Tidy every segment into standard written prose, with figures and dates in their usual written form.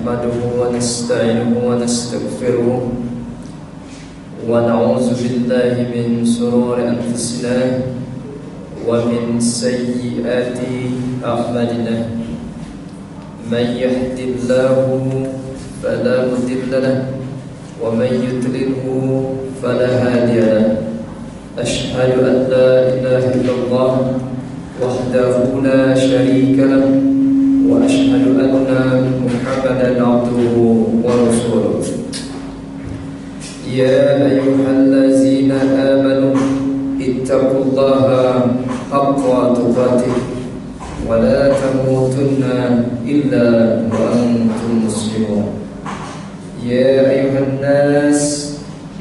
نحمده ونستعينه ونستغفره ونعوذ بالله من شرور أنفسنا ومن سيئات أعمالنا من يهد الله فلا مضل له ومن يضلله فلا هادي له أشهد أن لا إله إلا الله وحده لا شريك له وأشهد أن محمدا عبده ورسوله يا أيها الذين آمنوا اتقوا الله حق تقاته ولا تموتن إلا وأنتم مسلمون يا أيها الناس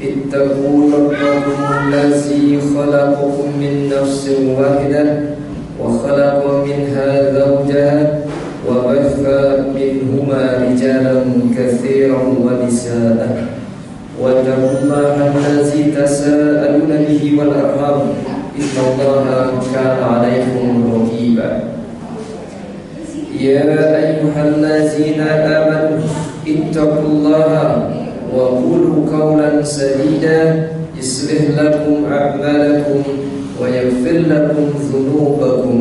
اتقوا ربكم الذي خلقكم من نفس واحدة وخلق منها زوجها وبث منهما رجالا كثيرا ونساء واتقوا الله الذي تساءلون به والأرحام إن الله كان عليكم رقيبا يا أيها الذين آمنوا اتقوا الله وقولوا قولا سديدا يصلح لكم أعمالكم ويغفر لكم ذنوبكم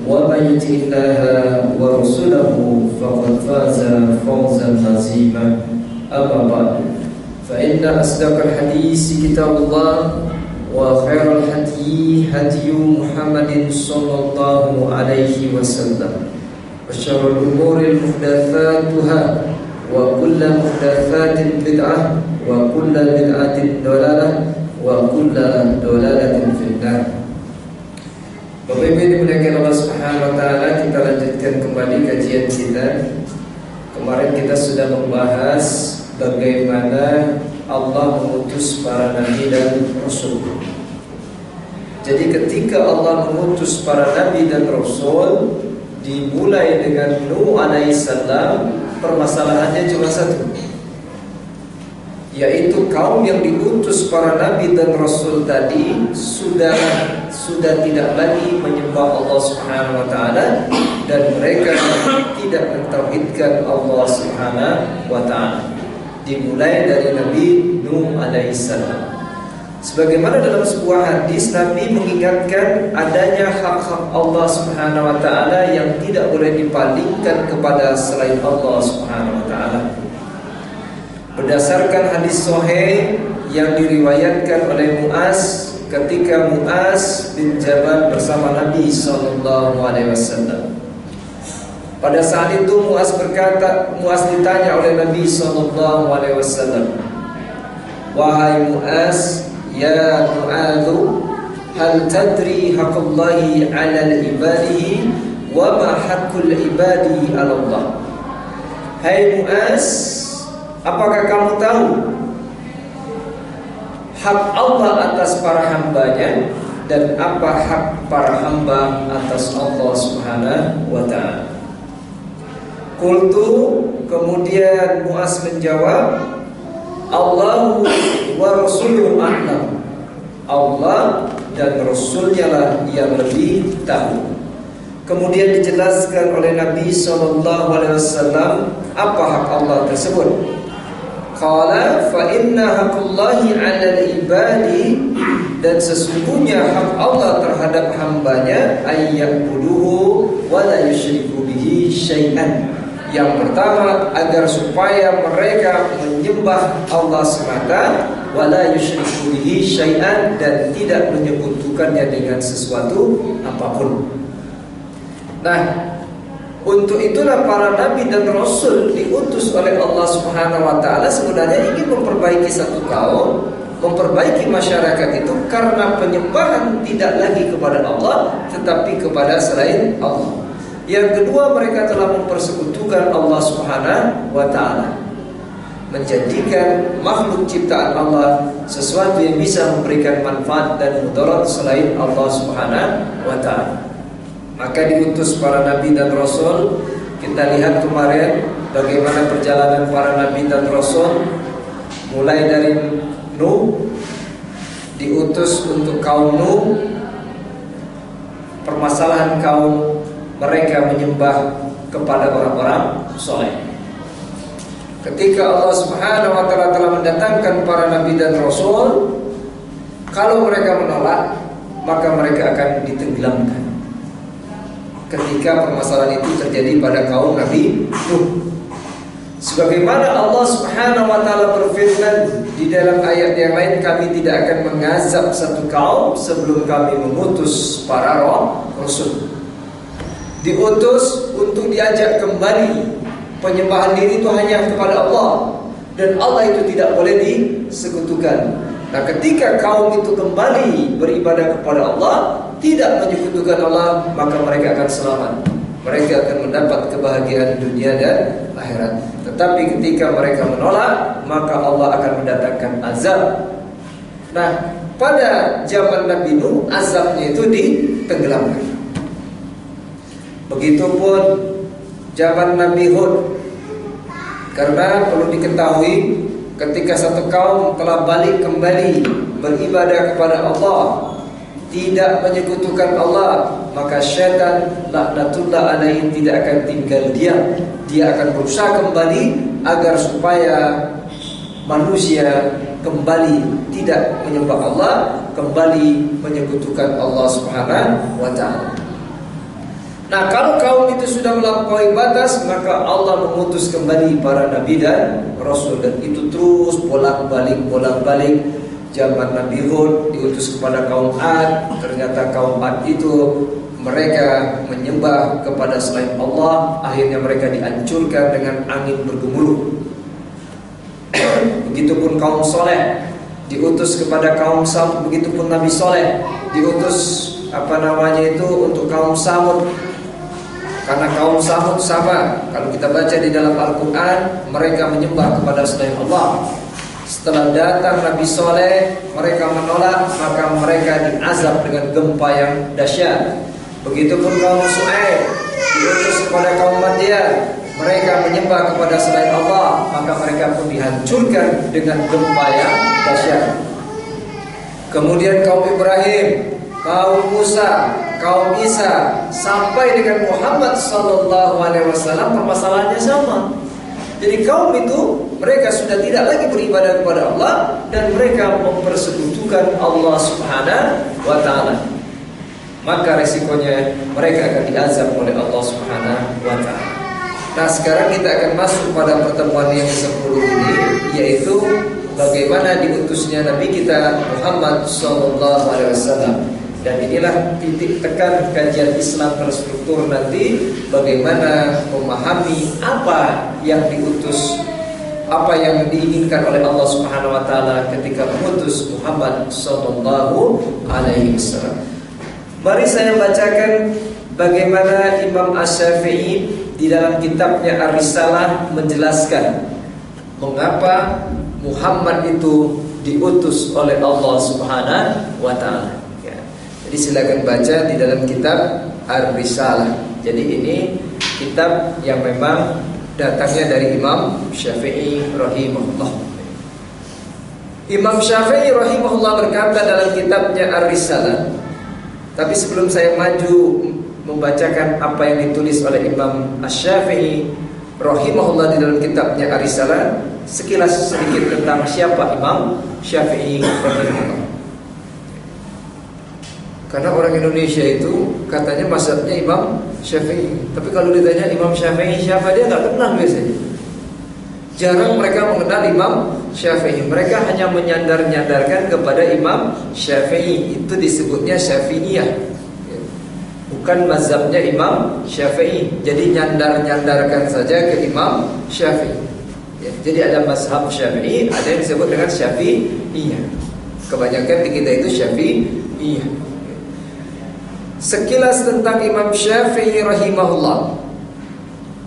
ومن يطع الله ورسوله فقد فاز فوزا عظيما أما بعد فإن أصدق الحديث كتاب الله وخير الهدي هدي محمد صلى الله عليه وسلم وشر الأمور محدثاتها وكل محدثات بدعة وكل بدعة ضلالة وكل ضلالة في النار. Bapak Ibu yang dimuliakan Allah Subhanahu wa taala, kita lanjutkan kembali kajian kita. Kemarin kita sudah membahas bagaimana Allah mengutus para nabi dan rasul. Jadi ketika Allah mengutus para nabi dan rasul, dimulai dengan Nuh alaihissalam, permasalahannya cuma satu, yaitu kaum yang diutus para nabi dan rasul tadi sudah tidak lagi menyembah Allah Subhanahu wa taala dan mereka tidak mentauhidkan Allah Subhanahu wa taala. Dimulai dari Nabi Nuh alaihissalam. Sebagaimana dalam sebuah hadis, Nabi mengingatkan adanya hak-hak Allah Subhanahu wa taala yang tidak boleh dipalingkan kepada selain Allah Subhanahu wa taala. Berdasarkan hadis sahih yang diriwayatkan oleh Muaz ketika Muaz bin Jabal bersama Nabi sallallahu alaihi wasallam. Pada saat itu Muaz ditanya oleh Nabi sallallahu alaihi wasallam, "Wahai Muaz, ya Mu'adzu, hal tadri haqqullahi 'ala ibadihi wa ma haqqul ibadi 'ala Allah?" Hai Mu'az, apakah kamu tahu hak Allah atas para hambanya dan apa hak para hamba atas Allah Subhanahu wa ta'ala? Qultu, kemudian Mu'az menjawab, Allahu wa rasuluhu a'lam. Allah dan Rasulnya lah yang lebih tahu. Kemudian dijelaskan oleh Nabi SAW apa hak Allah tersebut. Qala fa inna haqqullahi 'alal ibadi, dan sesungguhnya hak Allah terhadap hambanya ayya'buduhu wa la yusyriku bihi syai'an. Yang pertama, agar supaya mereka menyembah Allah semata, wala yusyriku bihi syai'an, dan tidak menyekutukannya dengan sesuatu apapun. Nah, untuk itulah para nabi dan rasul diutus oleh Allah Subhanahu wa taala sebenarnya ingin memperbaiki satu kaum, memperbaiki masyarakat itu karena penyembahan tidak lagi kepada Allah tetapi kepada selain Allah. Yang kedua, mereka telah mempersekutukan Allah Subhanahu wa ta'ala, menjadikan makhluk ciptaan Allah sesuatu yang bisa memberikan manfaat dan mudarat selain Allah Subhanahu wa ta'ala. Maka diutus para nabi dan rasul. Kita lihat kemarin bagaimana perjalanan para nabi dan rasul, mulai dari Nuh diutus untuk kaum Nuh, permasalahan kaum mereka menyembah kepada orang-orang soleh. Ketika Allah Subhanahu wa taala telah mendatangkan para nabi dan rasul, kalau mereka menolak, maka mereka akan ditenggelamkan. Ketika permasalahan itu terjadi pada kaum Nabi Nuh, sebagaimana Allah Subhanahu wa taala berfirman di dalam ayat yang lain, kami tidak akan mengazab satu kaum sebelum kami mengutus para rasul. Diutus untuk diajak kembali penyembahan diri itu hanya kepada Allah, dan Allah itu tidak boleh disekutukan. Nah, ketika kaum itu kembali beribadah kepada Allah, tidak menyekutukan Allah, maka mereka akan selamat. Mereka akan mendapat kebahagiaan dunia dan akhirat. Tetapi ketika mereka menolak, maka Allah akan mendatangkan azab. Nah, pada zaman Nabi Nuh, azabnya itu ditenggelamkan. Begitupun zaman Nabi Hud. Karena perlu diketahui, ketika satu kaum telah balik kembali beribadah kepada Allah, tidak menyekutukan Allah, maka syaitan laknatullah alaihi tidak akan tinggal diam. Dia akan berusaha kembali agar supaya manusia kembali tidak menyembah Allah, kembali menyekutukan Allah Subhanahu wa taala. Nah, kalau kaum itu sudah melampaui batas, maka Allah mengutus kembali para nabi dan rasul, dan itu terus bolak-balik. Zaman Nabi Hud diutus kepada kaum Ad, ternyata kaum Ad itu mereka menyembah kepada selain Allah, akhirnya mereka dihancurkan dengan angin bergemuruh. Begitupun kaum Soleh diutus kepada kaum Samud, begitupun Nabi Soleh diutus untuk kaum Samud. Karena kaum Samud sama, kalau kita baca di dalam Al-Quran, mereka menyembah kepada selain Allah. Setelah datang Nabi Soleh, mereka menolak, maka mereka diazab dengan gempa yang dahsyat. Begitupun kaum Syuaib diutus kepada kaum Madian, mereka menyembah kepada selain Allah, maka mereka pun dihancurkan dengan gempa yang dahsyat. Kemudian kaum Ibrahim, kaum Musa, kaum Isa, sampai dengan Muhammad sallallahu alaihi wasallam, permasalahannya sama. Jadi kaum itu mereka sudah tidak lagi beribadah kepada Allah, dan mereka mempersekutukan Allah Subhanahu wa taala. Maka resikonya mereka akan diazab oleh Allah Subhanahu wa taala. Nah, sekarang kita akan masuk pada pertemuan yang ke-10 ini, yaitu bagaimana diutusnya Nabi kita Muhammad sallallahu alaihi wasallam. Dan inilah titik tekan kajian Islam terstruktur nanti, bagaimana memahami apa yang diutus, apa yang diinginkan oleh Allah Subhanahu wa taala ketika mengutus Muhammad sallallahu alaihi wasallam. Mari saya bacakan bagaimana Imam Asy-Syafi'i di dalam kitabnya Ar-Risalah menjelaskan mengapa Muhammad itu diutus oleh Allah Subhanahu wa taala. Jadi silakan baca di dalam kitab Ar-Risalah. Jadi ini kitab yang memang datangnya dari Imam Syafi'i rahimahullah. Imam Syafi'i rahimahullah berkata dalam kitabnya Ar-Risalah. Tapi sebelum saya maju membacakan apa yang ditulis oleh Imam Asy-Syafi'i rahimahullah di dalam kitabnya Ar-Risalah, sekilas sedikit tentang siapa Imam Syafi'i rahimahullah. Karena orang Indonesia itu katanya mazhabnya Imam Syafi'i, tapi kalau ditanya Imam Syafi'i siapa, dia nggak kenal biasanya. Jarang mereka mengenal Imam Syafi'i. Mereka hanya menyandar-nyandarkan kepada Imam Syafi'i. Itu disebutnya Syafi'iyah, bukan mazhabnya Imam Syafi'i. Jadi nyandar-nyandarkan saja ke Imam Syafi'i. Jadi ada mazhab Syafi'i, ada yang disebut dengan Syafi'iyah. Kebanyakan di kita itu Syafi'iyah. Sekilas tentang Imam Syafi'i rahimahullah.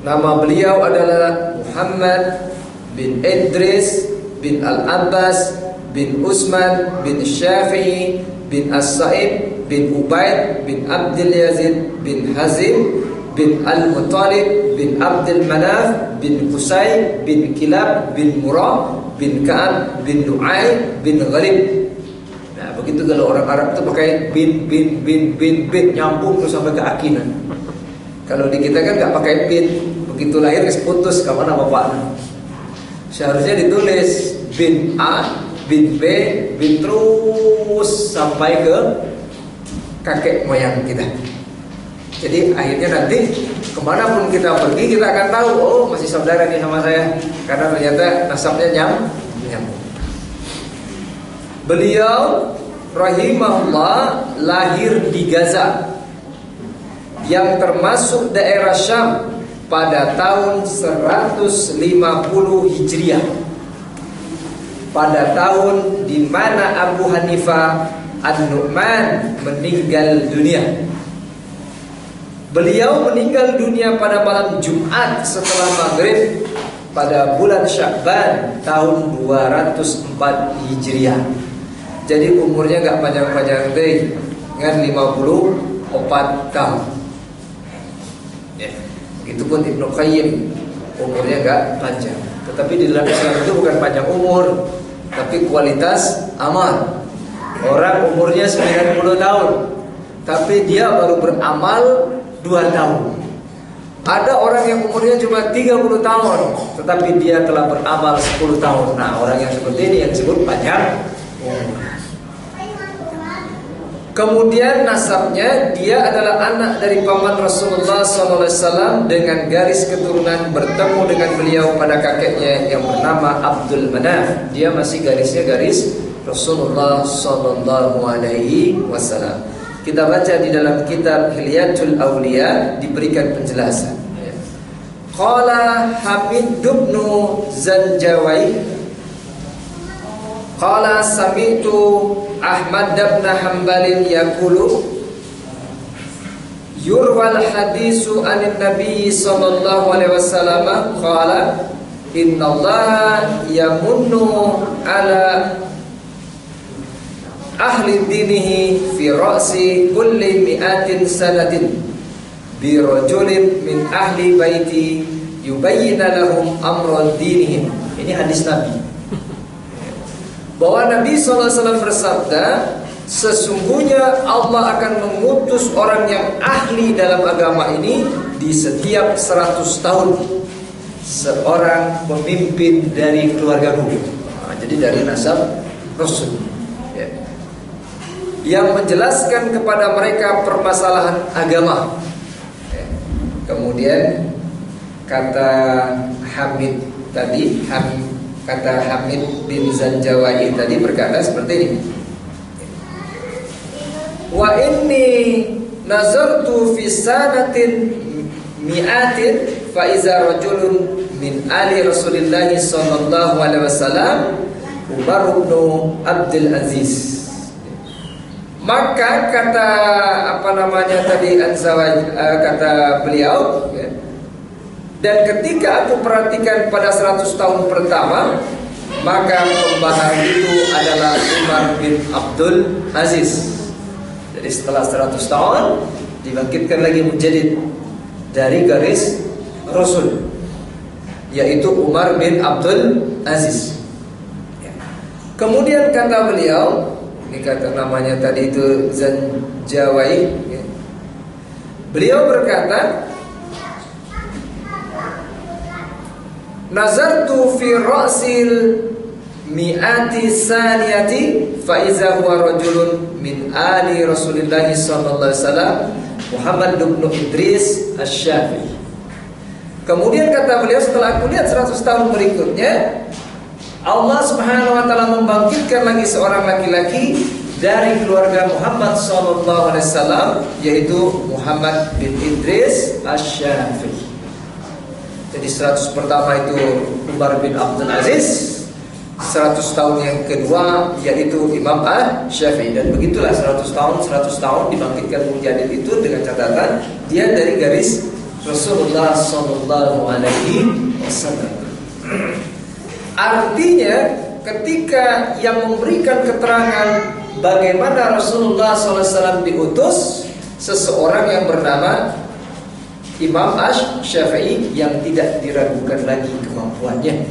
Nama beliau adalah Muhammad bin Idris bin Al-Abbas bin Utsman bin Syafi'i bin As-Sa'ib bin Ubaid bin Abdul Yazid bin Hazim bin Al-Muttalib bin Abdul Manaf bin Qusay bin Kilab bin Murrah bin Ka'ab bin Nu'ay bin Ghalib. Begitu kalau orang Arab itu pakai bin nyambung terus sampai ke akinan. Kalau di kita kan nggak pakai bin, begitu lahir putus ke mana bapaknya. Seharusnya ditulis bin A, bin B, bin terus sampai ke kakek moyang kita. Jadi akhirnya nanti kemanapun kita pergi kita akan tahu, oh masih saudara nih sama saya, karena ternyata nasabnya nyambung. Beliau rahimahullah lahir di Gaza yang termasuk daerah Syam pada tahun 150 Hijriah, pada tahun di mana Abu Hanifah An-Nu'man meninggal dunia. Beliau meninggal dunia pada malam Jumat setelah maghrib pada bulan Sya'ban tahun 204 Hijriah. Jadi umurnya gak panjang-panjang deh, dengan 54 tahun. Ya. Itu pun Ibnu Qayyim umurnya gak panjang. Tetapi di dalam Islam itu bukan panjang umur, tapi kualitas amal. Orang umurnya 90 tahun, tapi dia baru beramal 2 tahun. Ada orang yang umurnya cuma 30 tahun, tetapi dia telah beramal 10 tahun. Nah, orang yang seperti ini yang disebut panjang umur. Kemudian nasabnya, dia adalah anak dari paman Rasulullah SAW dengan garis keturunan bertemu dengan beliau pada kakeknya yang bernama Abdul Manaf. Dia masih garisnya garis Rasulullah SAW. Kita baca di dalam kitab Hilyatul Awliya diberikan penjelasan. Qala Hamid ibn Zanjawi qala sami'tu Ahmad ibn Hanbal yaqulu yurwal hadisu anin nabiy sallallahu alaihi wasallam qala innallaha yamunnu ala ahli dinihi fi ra'si kulli mi'atin sanatin bi rajulin min ahli baiti yubayyina lahum amra dinihim. Ini hadis Nabi, bahwa Nabi SAW bersabda, sesungguhnya Allah akan mengutus orang yang ahli dalam agama ini di setiap 100 tahun, seorang pemimpin dari keluarga Nabi. Jadi dari nasab Rasul, yang menjelaskan kepada mereka permasalahan agama. Kemudian kata Hamid tadi, kata Hamid bin Zanjawi tadi berkata seperti ini. Wa inni nazartu fi sanatin mi'atin fa iza rajulun min ali Rasulillah sallallahu alaihi wasallam Umar bin Abdul Aziz. Maka kata kata beliau, dan ketika aku perhatikan pada 100 tahun pertama, maka pembahas itu adalah Umar bin Abdul Aziz. Jadi setelah 100 tahun dibangkitkan lagi menjadi dari garis Rasul, yaitu Umar bin Abdul Aziz. Kemudian kata beliau, ini kata namanya tadi itu Zanjawi, beliau berkata, nazartu fi ra'sil mi'ati saniyati fa iza huwa rajulun min ali Rasulillah sallallahu alaihi wasallam Muhammad bin Idris Asy-Syafi'i. Kemudian kata beliau, setelah aku lihat 100 tahun berikutnya, Allah Subhanahu wa taala membangkitkan lagi seorang laki-laki dari keluarga Muhammad sallallahu alaihi wasallam, yaitu Muhammad bin Idris Asy-Syafi'i. Jadi 100 pertama itu Umar bin Abdul Aziz, 100 tahun yang kedua yaitu Imam Asy-Syafi'i, dan begitulah 100 tahun dibangkitkan menjadi itu dengan catatan dia dari garis Rasulullah sallallahu alaihi wasallam. Artinya ketika yang memberikan keterangan bagaimana Rasulullah SAW diutus, seseorang yang bernama Imam Asy-Syafi'i yang tidak diragukan lagi kemampuannya,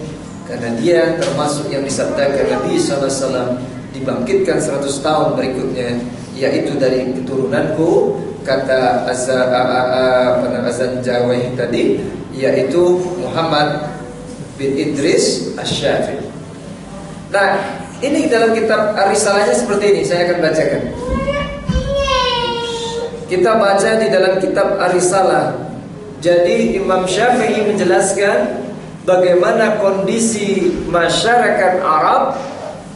karena dia termasuk yang disabdakan Nabi SAW dibangkitkan 100 tahun berikutnya, yaitu dari keturunanku, kata Zanjawi tadi, yaitu Muhammad bin Idris Asy-Syafi'i. Nah, ini dalam kitab Risalahnya seperti ini, saya akan bacakan. Kita baca di dalam kitab Risalah. Jadi Imam Syafi'i menjelaskan bagaimana kondisi masyarakat Arab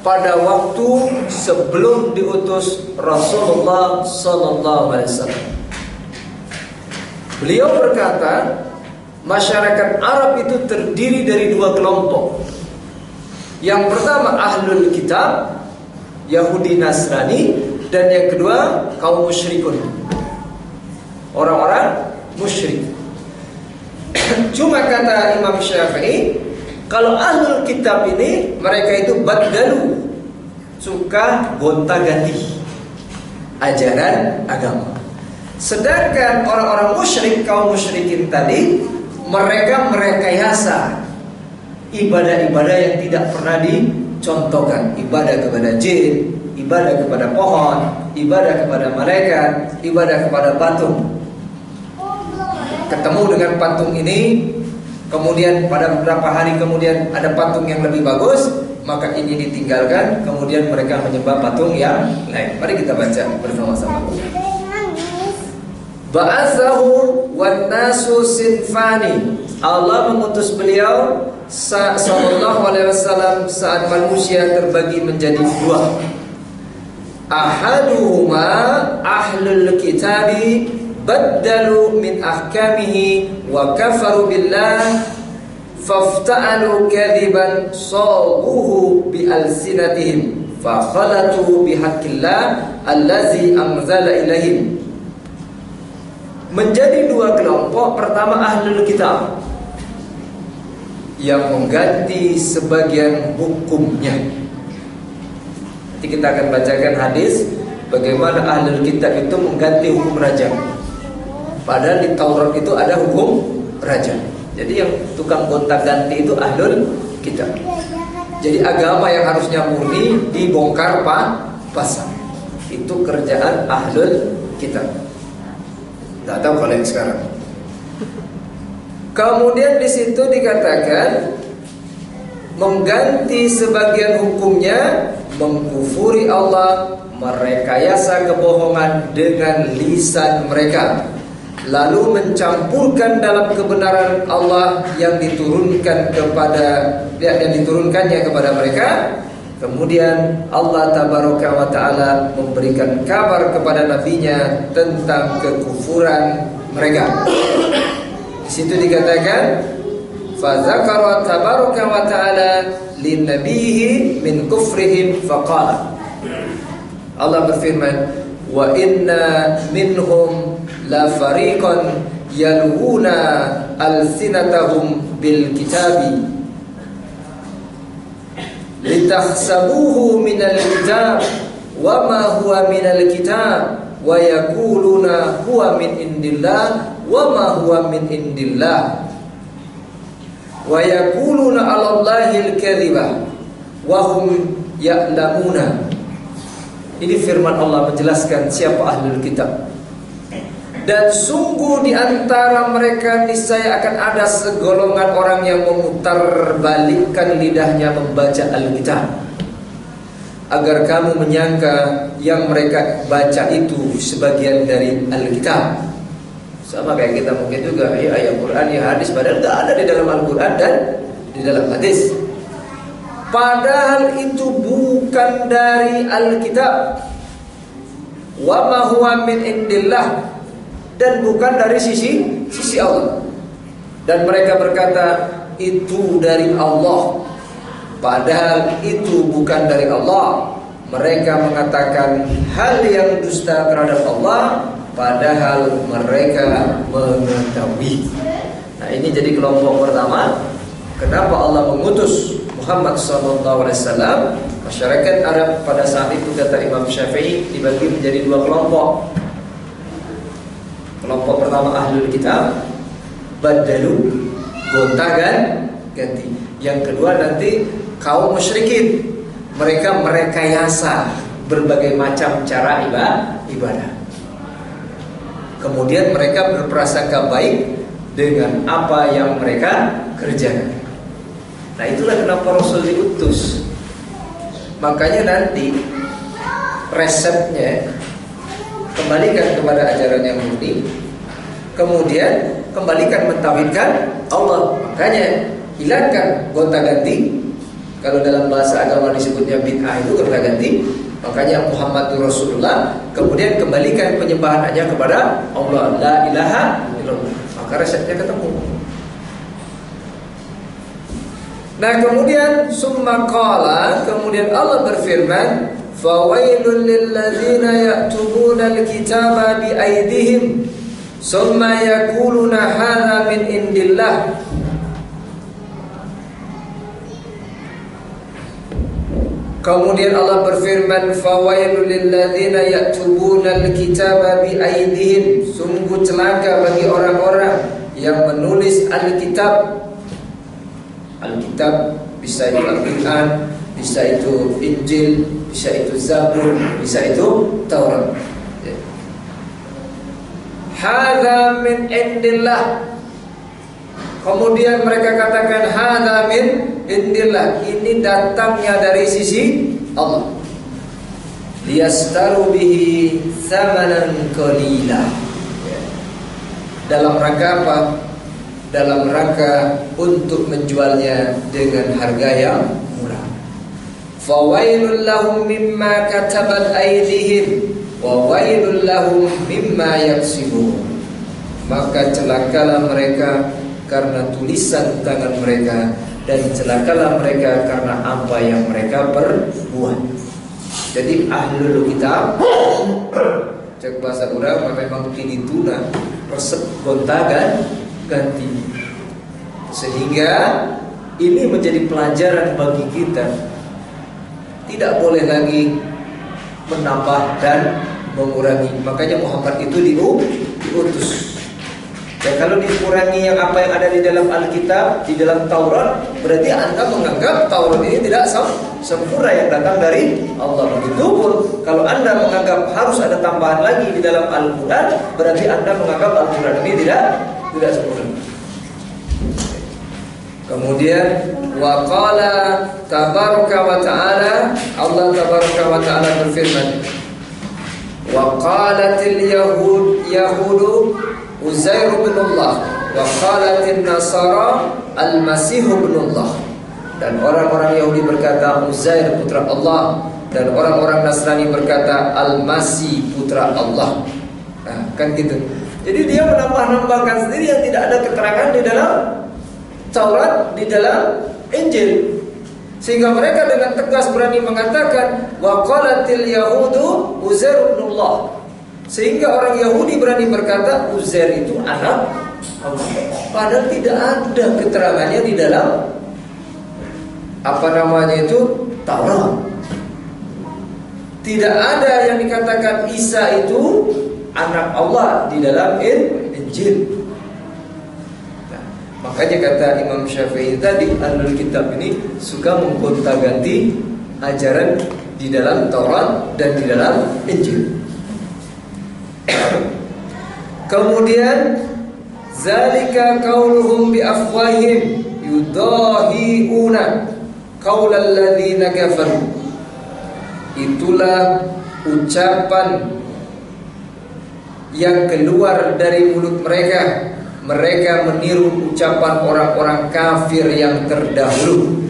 pada waktu sebelum diutus Rasulullah SAW. Beliau berkata, masyarakat Arab itu terdiri dari dua kelompok. Yang pertama Ahlul Kitab, Yahudi Nasrani, dan yang kedua kaum musyrikun, orang-orang musyrik. Cuma kata Imam Syafi'i, kalau Ahlul Kitab ini mereka itu baddalu, suka gonta-ganti ajaran agama. Sedangkan orang-orang musyrik, kaum musyrikin tadi, mereka merekayasa ibadah-ibadah yang tidak pernah dicontohkan. Ibadah kepada jin, ibadah kepada pohon, ibadah kepada malaikat, ibadah kepada patung. Ketemu dengan patung ini, kemudian pada beberapa hari kemudian ada patung yang lebih bagus, maka ini ditinggalkan, kemudian mereka menyembah patung yang lain. Mari kita baca bersama-sama. Ba'atsahu wan nasu sinfani. Allah mengutus beliau sallallahu alaihi wasallam saat manusia terbagi menjadi dua. Ahaduhuma ahlul kitabi baddalu min ahkamihi wa kafaru billah fafta'alu kadhiban saguhu bi alsinatihim fa khalatu bi haqqillah allazi anzala ilaihim. Menjadi dua kelompok. Pertama Ahlul Kitab yang mengganti sebagian hukumnya. Nanti kita akan bacakan hadis bagaimana Ahlul Kitab itu mengganti hukum rajam. Padahal di Taurat itu ada hukum rajam. Jadi yang tukang gonta-ganti itu Ahlul Kitab. Jadi agama yang harusnya murni dibongkar pasang. Itu kerjaan Ahlul Kitab. Tidak tahu kalau yang sekarang. Kemudian di situ dikatakan mengganti sebagian hukumnya, mengkufuri Allah, merekayasa kebohongan dengan lisan mereka, lalu mencampurkan dalam kebenaran Allah yang diturunkannya kepada mereka. Kemudian Allah Tabaraka wa Ta'ala memberikan kabar kepada nabinya tentang kekufuran mereka. Di situ dikatakan, fa dzakara tabaraka wa ta'ala lin nabiyhi min kufrihim faqala. Allah berfirman, wa inna minhum la fariqan yalwuna alsinatahum bil kitabi litahsabuhu minal kitab wa ma huwa minal kitab wa yaquluna huwa min indillah wa ma huwa min indillah wa yaquluna 'ala Allahil kadhiba wa hum ya'lamuna. Ini firman Allah menjelaskan siapa Ahlul Kitab. Dan sungguh di antara mereka niscaya akan ada segolongan orang yang memutarbalikkan lidahnya membaca Alkitab, agar kamu menyangka yang mereka baca itu sebagian dari Alkitab. Sama kayak kita mungkin juga, ya ayat Quran, ya hadis, padahal tidak ada di dalam Al-Quran dan di dalam hadis. Padahal itu bukan dari Alkitab. Wa ma huwa min indillah, dan bukan dari sisi Allah. Dan mereka berkata itu dari Allah, padahal itu bukan dari Allah. Mereka mengatakan hal yang dusta terhadap Allah, padahal mereka mengetahui. Nah, ini jadi kelompok pertama. Kenapa Allah mengutus Muhammad SAW? Masyarakat Arab pada saat itu, kata Imam Syafi'i, dibagi menjadi dua kelompok. Kelompok pertama Ahlul Kitab, baddalu, gonta-ganti. Yang kedua nanti kaum musyrikin, mereka merekayasa berbagai macam cara ibadah. Kemudian mereka berprasangka baik dengan apa yang mereka kerjakan. Nah itulah kenapa Rasul diutus. Makanya nanti resepnya kembalikan kepada ajaran yang murni, kemudian kembalikan mentauhidkan Allah. Makanya hilangkan gonta-ganti. Kalau dalam bahasa agama disebutnya bid'ah itu gonta-ganti. Makanya Muhammadur Rasulullah, kemudian kembalikan penyembahan hanya kepada Allah, la ilaha illallah. Maka resepnya ketemu. Nah kemudian summa qala, kemudian Allah berfirman, fawailul lilladzina yaktubuna alkitaba biaydihim summa yaquluna hadza min indillah. Kemudian Allah berfirman, fawailul lilladzina yaktubuna alkitaba biaydihim, sungguh celaka bagi orang-orang yang menulis alkitab. Alkitab bisa itu Al-Quran, bisa itu Injil, bisa itu Zabur, bisa itu Taurat. Hadza min indillah. Kemudian mereka katakan hadza min indillah, ini datangnya dari sisi Allah. Liyastaru bihi thamanan qalila. Dalam rangka apa? Dalam rangka untuk menjualnya dengan harga yang murah. Fawailul lahum mimma katabat aydihim wa wailul lahum mimma yaksibun. Maka celakalah mereka karena tulisan tangan mereka, dan celakalah mereka karena apa yang mereka perbuat. Jadi ahlul kitab cek bahasa urang memang tinituna resep gonta ganti. Sehingga ini menjadi pelajaran bagi kita. Tidak boleh lagi menambah dan mengurangi. Makanya Muhammad itu diutus. Dan kalau dikurangi yang apa yang ada di dalam Alkitab, di dalam Taurat, berarti Anda menganggap Taurat ini tidak sempurna yang datang dari Allah. Begitupun kalau Anda menganggap harus ada tambahan lagi di dalam Al-Quran, berarti Anda menganggap Al-Quran ini tidak sempurna. Kemudian waqala tabaraka wa ta'ala, Allah tabaraka wa ta'ala berfirman, waqalatil yahudu Uzair bin Allah wa qalatin nasara al-masih bin Allah. Dan orang-orang Yahudi berkata Uzair putra Allah, dan orang-orang Nasrani berkata Al-Masih putra Allah. Nah, kan gitu. Jadi dia menambah-nambahkan sendiri yang tidak ada keterangan di dalam Taurat, di dalam Injil. Sehingga mereka dengan tegas berani mengatakan wa qalatil yahudu Uzair bin Allah. Sehingga orang Yahudi berani berkata Uzair itu anak Allah. Padahal tidak ada keterangannya di dalam Taurat. Tidak ada yang dikatakan Isa itu anak Allah di dalam Injil. Nah, makanya kata Imam Syafi'i tadi, ahlul kitab ini suka menggonta-ganti ajaran di dalam Taurat dan di dalam Injil. Kemudian zalika qauluhum bi afwahihim yudahiuna qaulal ladzina kafaru. Itulah ucapan yang keluar dari mulut mereka. Mereka meniru ucapan orang-orang kafir yang terdahulu.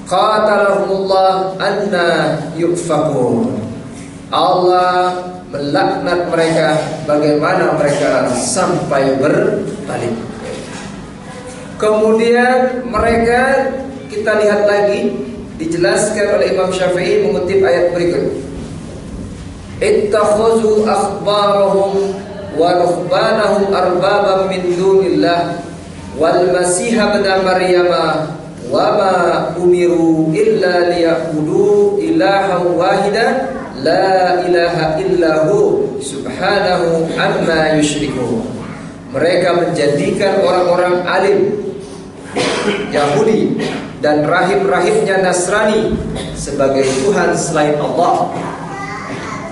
Qatalahumullah anna yufakun. Allah melaknat mereka, bagaimana mereka sampai berbalik. Kemudian mereka, kita lihat lagi, dijelaskan oleh Imam Syafi'i mengutip ayat berikut. Ittakhazu akhbarahum wa ruhbanahum arbaban min dunillah wal masih ibn maryama wa ma umiru illa liya'budu ilahan wahidan la ilaha illahu subhanahu amma yusyrikun. Mereka menjadikan orang-orang alim Yahudi dan rahib-rahibnya Nasrani sebagai Tuhan selain Allah,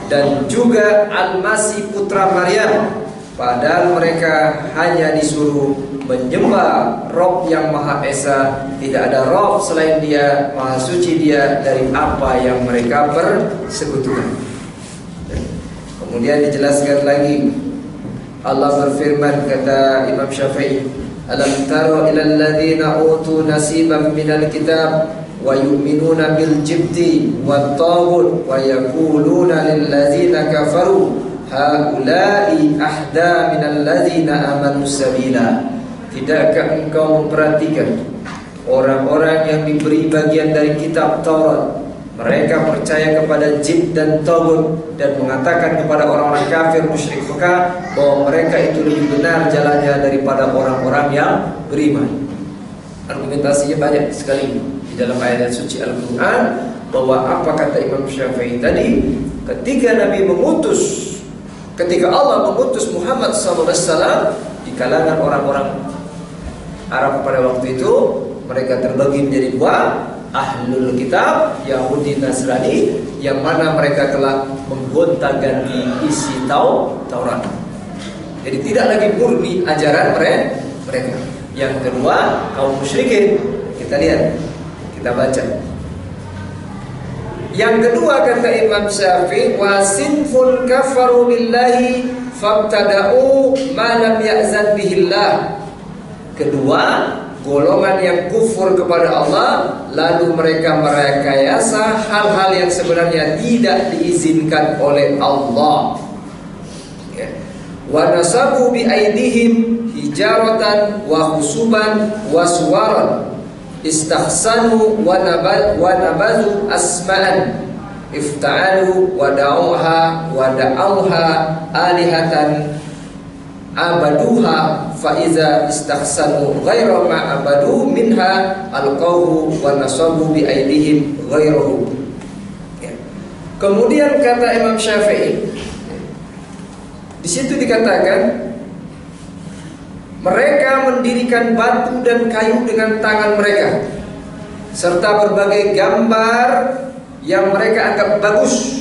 dan juga Al-Masih putra Maryam Padahal mereka hanya disuruh menyembah Rob yang Maha Esa. Tidak ada Rob selain Dia, Maha Suci Dia dari apa yang mereka persekutukan. Kemudian dijelaskan lagi, Allah berfirman, kata Imam Syafi'i, alam taro ilal ladzina utu nasiban minal kitab wa yu'minuna bil jibti wat taghut wa yaquluna lil ladzina kafaru haula'i ahda minal ladzina amanu sabila. Tidakkah engkau memperhatikan orang-orang yang diberi bagian dari kitab Taurat, mereka percaya kepada jib dan tagut, dan mengatakan kepada orang-orang kafir musyrik Mekah bahwa mereka itu lebih benar jalannya daripada orang-orang yang beriman. Argumentasinya banyak sekali di dalam ayat suci Al-Quran, bahwa apa kata Imam Syafi'i tadi, ketika Allah mengutus Muhammad SAW di kalangan orang-orang Arab pada waktu itu, mereka terbagi menjadi dua, Ahlul Kitab, Yahudi Nasrani, yang mana mereka telah menggonta-ganti isi Taurat. Jadi tidak lagi murni ajaran mereka. Yang kedua, kaum musyrikin. Kita lihat, kita baca. Yang kedua kata Imam Syafi'i, wa sinful kafaru billahi fabtada'u ma lam ya'zan bihillah. Kedua, golongan yang kufur kepada Allah, lalu mereka merekayasa hal-hal yang sebenarnya tidak diizinkan oleh Allah. Wa nasabu bi aidihim hijaratan wa husuban wa suwaran istahsanu wa nabazu asma'an ifta'alu wa da'auha alihatan abaduha fa iza istahsanu ghaira ma abadu minha alqahu wa nasabu bi aidihim ghairahu. Kemudian kata Imam Syafi'i, di situ dikatakan mereka mendirikan batu dan kayu dengan tangan mereka, serta berbagai gambar yang mereka anggap bagus.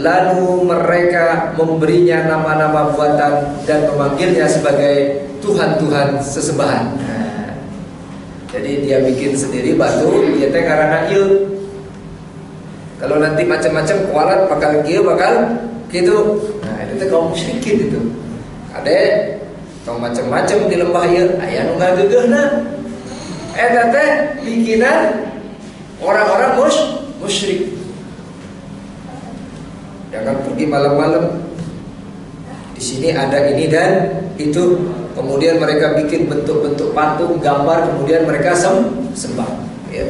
Lalu mereka memberinya nama-nama buatan dan memanggilnya sebagai Tuhan-Tuhan sesembahan. Jadi dia bikin sendiri batu, dia teh karena ieu. Kalau nanti macam-macam kualat bakal kieu bakal gitu. Nah, itu teh kaum musyrikin itu. Ade tong macam-macam di lembah ieu, aya nu ngageugeuhna. Eta teh bikinan orang-orang musyrik. Jangan pergi malam-malam. Di sini ada ini dan itu. Kemudian mereka bikin bentuk-bentuk patung, gambar, kemudian mereka sembah. Ya.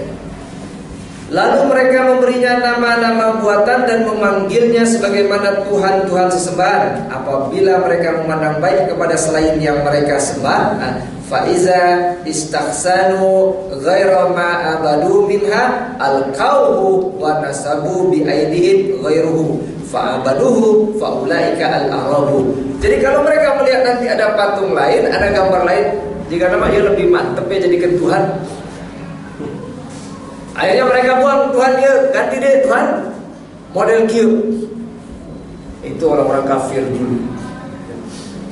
Lalu mereka memberinya nama-nama buatan dan memanggilnya sebagaimana Tuhan-Tuhan sesembahan. Apabila mereka memandang baik kepada selain yang mereka sembah, faiza istahsanu ghaira ma abadu minha alqauhu wa nasabu bi aidihim ghairuhu fa'abaduhu fa'ulaika al-arabu. Jadi kalau mereka melihat nanti ada patung lain, ada gambar lain, jika namanya lebih mantep ya jadikan Tuhan. Akhirnya mereka buang Tuhan dia, ganti deh Tuhan model Q. Itu orang-orang kafir dulu.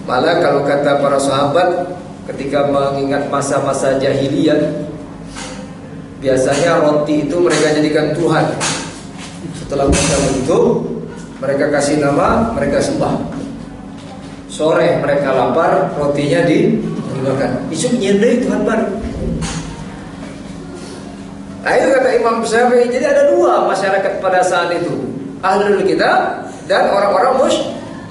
Malah kalau kata para sahabat ketika mengingat masa-masa jahiliyah, biasanya roti itu mereka jadikan Tuhan. Setelah mereka bentuk, mereka kasih nama, mereka sembah. Sore mereka lapar, rotinya dimakan. Isuk nyendai Tuhan baru. Nah itu kata Imam Syafi'i. Jadi ada dua masyarakat pada saat itu, Ahlul Kitab dan orang-orang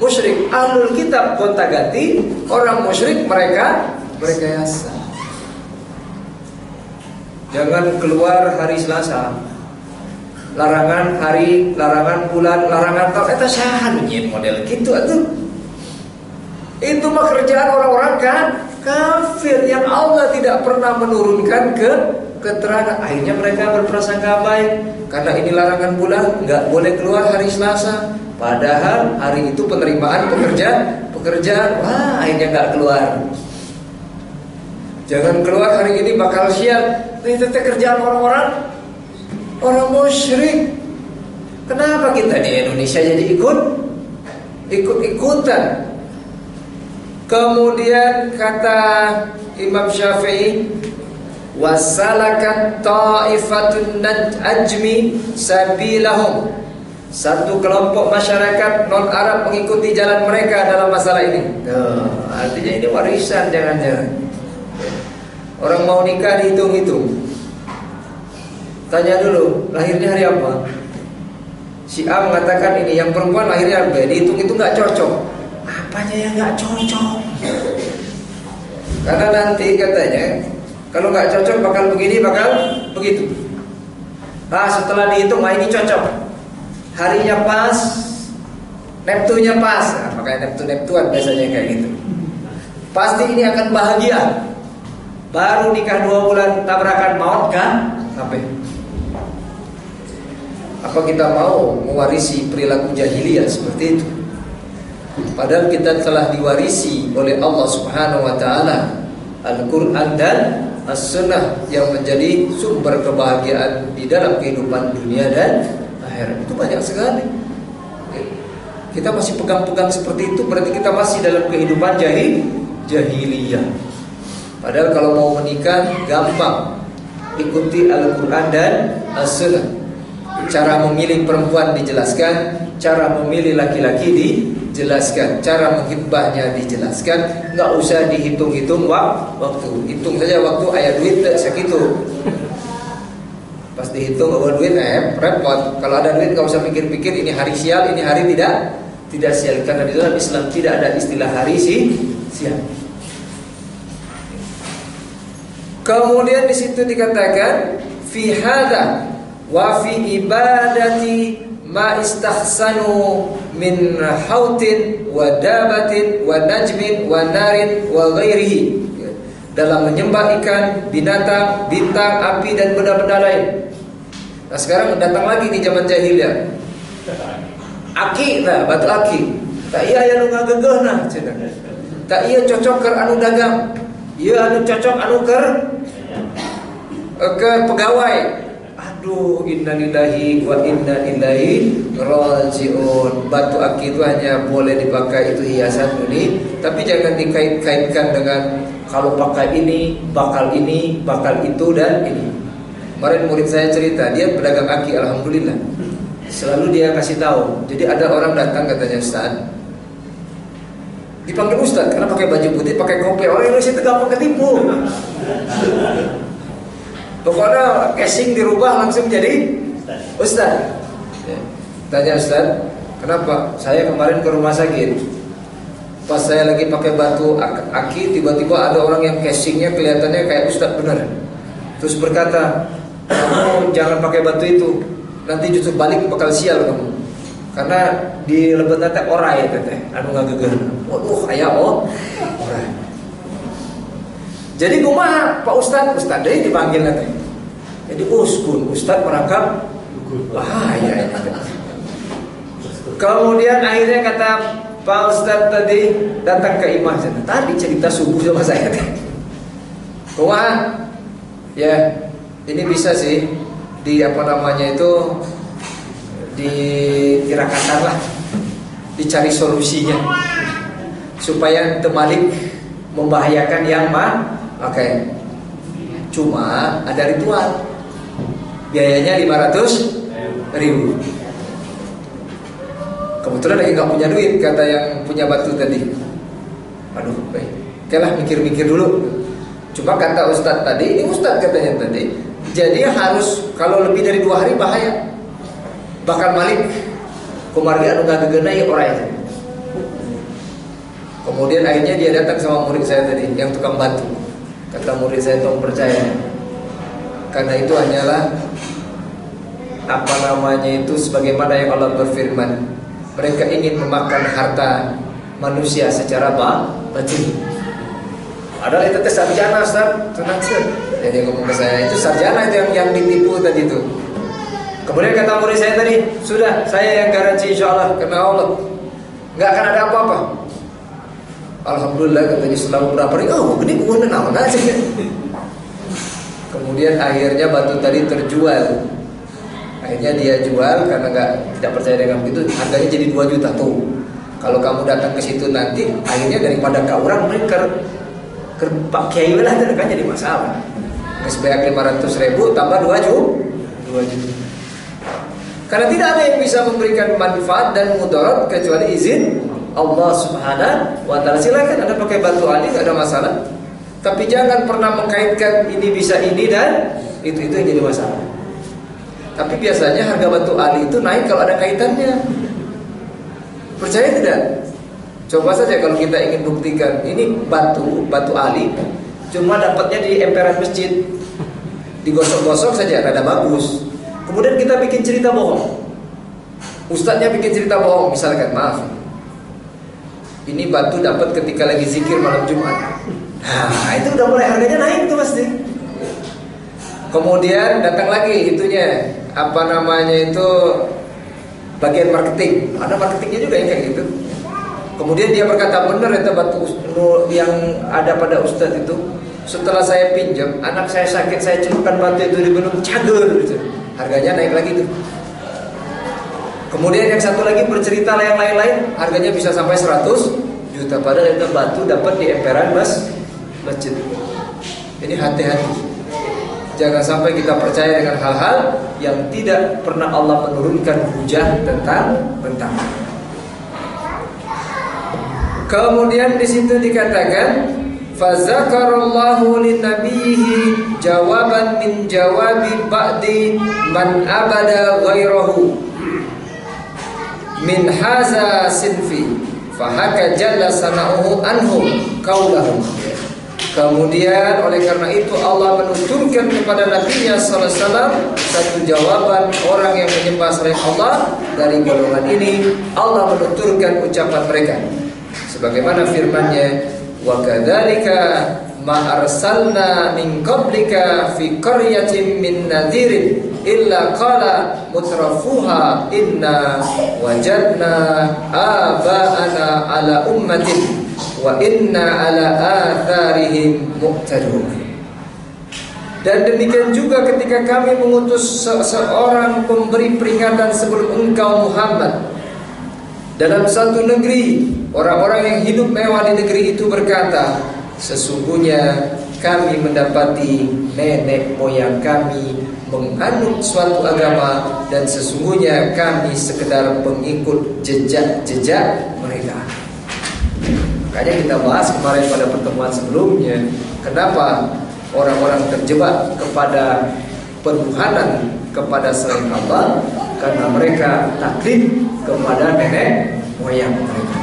musyrik. Ahlul Kitab gonta-ganti, orang musyrik mereka berrekayasa. Jangan keluar hari Selasa, larangan hari, larangan bulan, larangan tahun. Eta sahan nyin model gitu atuh. Itu mah kerjaan orang-orang kan kafir yang Allah tidak pernah menurunkan keterangan. Akhirnya mereka berprasangka baik karena ini larangan bulan, nggak boleh keluar hari Selasa. Padahal hari itu penerimaan pekerjaan. Wah, akhirnya nggak keluar. Jangan keluar hari ini bakal sial. Itu kerjaan orang musyrik. Kenapa kita di Indonesia jadi ikut-ikutan? Kemudian kata Imam Syafi'i, wasalakat ta'ifatun najmi sabilahum. Satu kelompok masyarakat non Arab mengikuti jalan mereka dalam masalah ini. Artinya ini warisan, jangan-jangan. Orang mau nikah dihitung-hitung. Tanya dulu, lahirnya hari apa? Si A mengatakan ini, yang perempuan lahirnya B. Dihitung itu nggak cocok. Apanya yang nggak cocok? Karena nanti katanya kalau nggak cocok bakal begini, bakal begitu. Nah setelah dihitung, ini cocok. Harinya pas, Neptunya pas. Nah, makanya Neptuan biasanya kayak gitu. Pasti ini akan bahagia. Baru nikah 2 bulan tabrakan maut kan? Sampai. Apa kita mau mewarisi perilaku jahiliyah seperti itu? Padahal kita telah diwarisi oleh Allah Subhanahu wa taala Al-Qur'an dan As-Sunnah yang menjadi sumber kebahagiaan di dalam kehidupan dunia dan akhirat. Itu banyak sekali. Kita masih pegang-pegang seperti itu, berarti kita masih dalam kehidupan jahiliyah. Padahal kalau mau menikah gampang. Ikuti Al-Qur'an dan As-Sunnah. Cara memilih perempuan dijelaskan, cara memilih laki-laki dijelaskan, cara menghibahnya dijelaskan. Nggak usah dihitung-hitung waktu. Hitung saja waktu ayat duit segitu. Pas dihitung duit repot. Kalau ada duit nggak usah pikir-pikir ini hari sial, ini hari tidak sial. Karena di dalam Islam tidak ada istilah hari sial. Kemudian di situ dikatakan fi hada wa fi ibadati ma istahsanu min hautin wa dabatin wa najmin wa narin wa ghairihi. Dalam menyembah ikan, binatang, bintang, api dan benda-benda lain. Nah sekarang datang lagi di zaman jahiliyah. Aki lah, batu aki. Tak iya anu ngagegeuh nah cenah. Tak iya cocok keur anu dagang. Ieu anu cocok anu keur pegawai. Aduh, innalillahi wa inna ilaihi rajiun. Batu aki itu hanya boleh dipakai, itu hiasan ini, tapi jangan dikait-kaitkan dengan kalau pakai ini, bakal itu dan ini. Kemarin murid saya cerita, dia pedagang aki, alhamdulillah. Selalu dia kasih tahu. Jadi ada orang datang katanya, Ustaz, dipanggil Ustaz karena pakai baju putih, pakai kopi. Orang Indonesia itu gampang ketipu. Pokoknya casing dirubah langsung jadi Ustaz. Tanya Ustaz, kenapa? Saya kemarin ke rumah sakit. Pas saya lagi pakai batu aki, tiba-tiba ada orang yang casingnya kelihatannya kayak Ustaz benar. Terus berkata, kamu jangan pakai batu itu, nanti justru balik bakal sial kamu. Karena di lebet nanti orai teteh, anu ngagegeuh. Waduh, aya orai. Jadi kumaha Pak Ustaz deui dipanggil nanti. Jadi uskun, Ustaz merangkap bahaya. Kemudian akhirnya kata Pak Ustaz tadi datang ke imam sana. Tadi cerita subuh sama saya. Kumaha? Ya, ini bisa sih di ditirakan lah, dicari solusinya supaya terbalik membahayakan yang Oke. Cuma ada ritual. Biayanya 500.000. Kebetulan lagi nggak punya duit, kata yang punya batu tadi. Aduh, baik. Oke lah, mikir-mikir dulu. Cuma kata Ustadz tadi, ini Ustadz katanya tadi, jadi harus kalau lebih dari 2 hari bahaya. Bakal balik. Kumargi anu ngagegeunai orang. Kemudian akhirnya dia datang sama murid saya tadi, yang tukang batu. Kata murid saya, tolong percaya, karena itu hanyalah itu sebagaimana yang Allah berfirman, mereka ingin memakan harta manusia secara batin. Padahal itu sarjana, Ustaz. Tenang sih. Jadi ngomong ke saya, itu sarjana itu yang ditipu tadi itu. Kemudian kata murid saya tadi, sudah saya yang garansi insyaallah karena Allah nggak akan ada apa-apa. Alhamdulillah katanya setelah beberapa hari, ini bukan naon aja. Kemudian akhirnya batu tadi terjual. Akhirnya dia jual karena tidak percaya dengan itu, harganya jadi 2 juta tuh. Kalau kamu datang ke situ nanti, akhirnya daripada ke orang mereka ke Pak Kiai lah, itu kan jadi masalah. Sebanyak 500.000 tambah 2 juta. Karena tidak ada yang bisa memberikan manfaat dan mudarat kecuali izin Allah Subhanahu wa Ta'ala. Silakan Anda pakai batu ali, nggak ada masalah. Tapi jangan pernah mengkaitkan ini bisa ini dan itu yang jadi masalah. Tapi biasanya harga batu ali itu naik kalau ada kaitannya. Percaya tidak? Coba saja kalau kita ingin buktikan ini batu ali, cuma dapatnya di emperan masjid, digosok-gosok saja rada bagus. Kemudian kita bikin cerita bohong. Ustadznya bikin cerita bohong, misalkan, maaf, ini batu dapat ketika lagi zikir malam Jumat. Nah, itu udah mulai harganya naik tuh pasti. Kemudian datang lagi itunya, apa namanya itu, bagian marketing. Ada marketingnya juga yang kayak gitu. Kemudian dia berkata, benar itu batu yang ada pada ustadz itu. Setelah saya pinjam, anak saya sakit, saya celupkan batu itu di gunung, cager gitu. Harganya naik lagi tuh. Kemudian yang satu lagi bercerita yang lain-lain, harganya bisa sampai 100 juta. Padahal itu batu dapat di emperan masjid. Jadi hati-hati. Jangan sampai kita percaya dengan hal-hal yang tidak pernah Allah menurunkan hujah tentang. Kemudian di situ dikatakan, fazakarallahu linabiyhi jawaban min jawabi ba'di man abada ghairahu min haza sinfi fahaka jalla sana'uhu anhum qaulahum. Kemudian oleh karena itu Allah menuntunkan kepada Nabi-Nya sallallahu alaihi wasallam satu jawaban orang yang menyembah selain Allah dari golongan ini. Allah menuturkan ucapan mereka sebagaimana firman-Nya, wa kadzalika ma arsalna min qablika fi qaryatin min nadhirin illa qala mutrafuha inna wajadna aba'ana ala ummatin wa inna ala atharihim muqtadun. Dan demikian juga ketika kami mengutus seorang pemberi peringatan sebelum engkau Muhammad dalam satu negeri, orang-orang yang hidup mewah di negeri itu berkata, sesungguhnya kami mendapati nenek moyang kami menganut suatu agama dan sesungguhnya kami sekedar pengikut jejak-jejak mereka. Makanya kita bahas kemarin pada pertemuan sebelumnya, kenapa orang-orang terjebak kepada penuhanan kepada selain Allah, karena mereka taklid kepada nenek moyang mereka,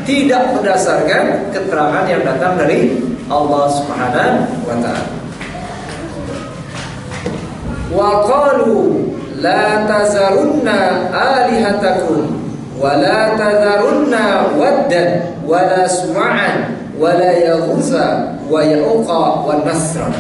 tidak berdasarkan keterangan yang datang dari Allah Subhanahu wa Ta'ala. Wa qalu la tazarunna alihatakum wa la tazarunna waddan wa la su'an wa la yaghutsa wa ya'uqa wa nasra.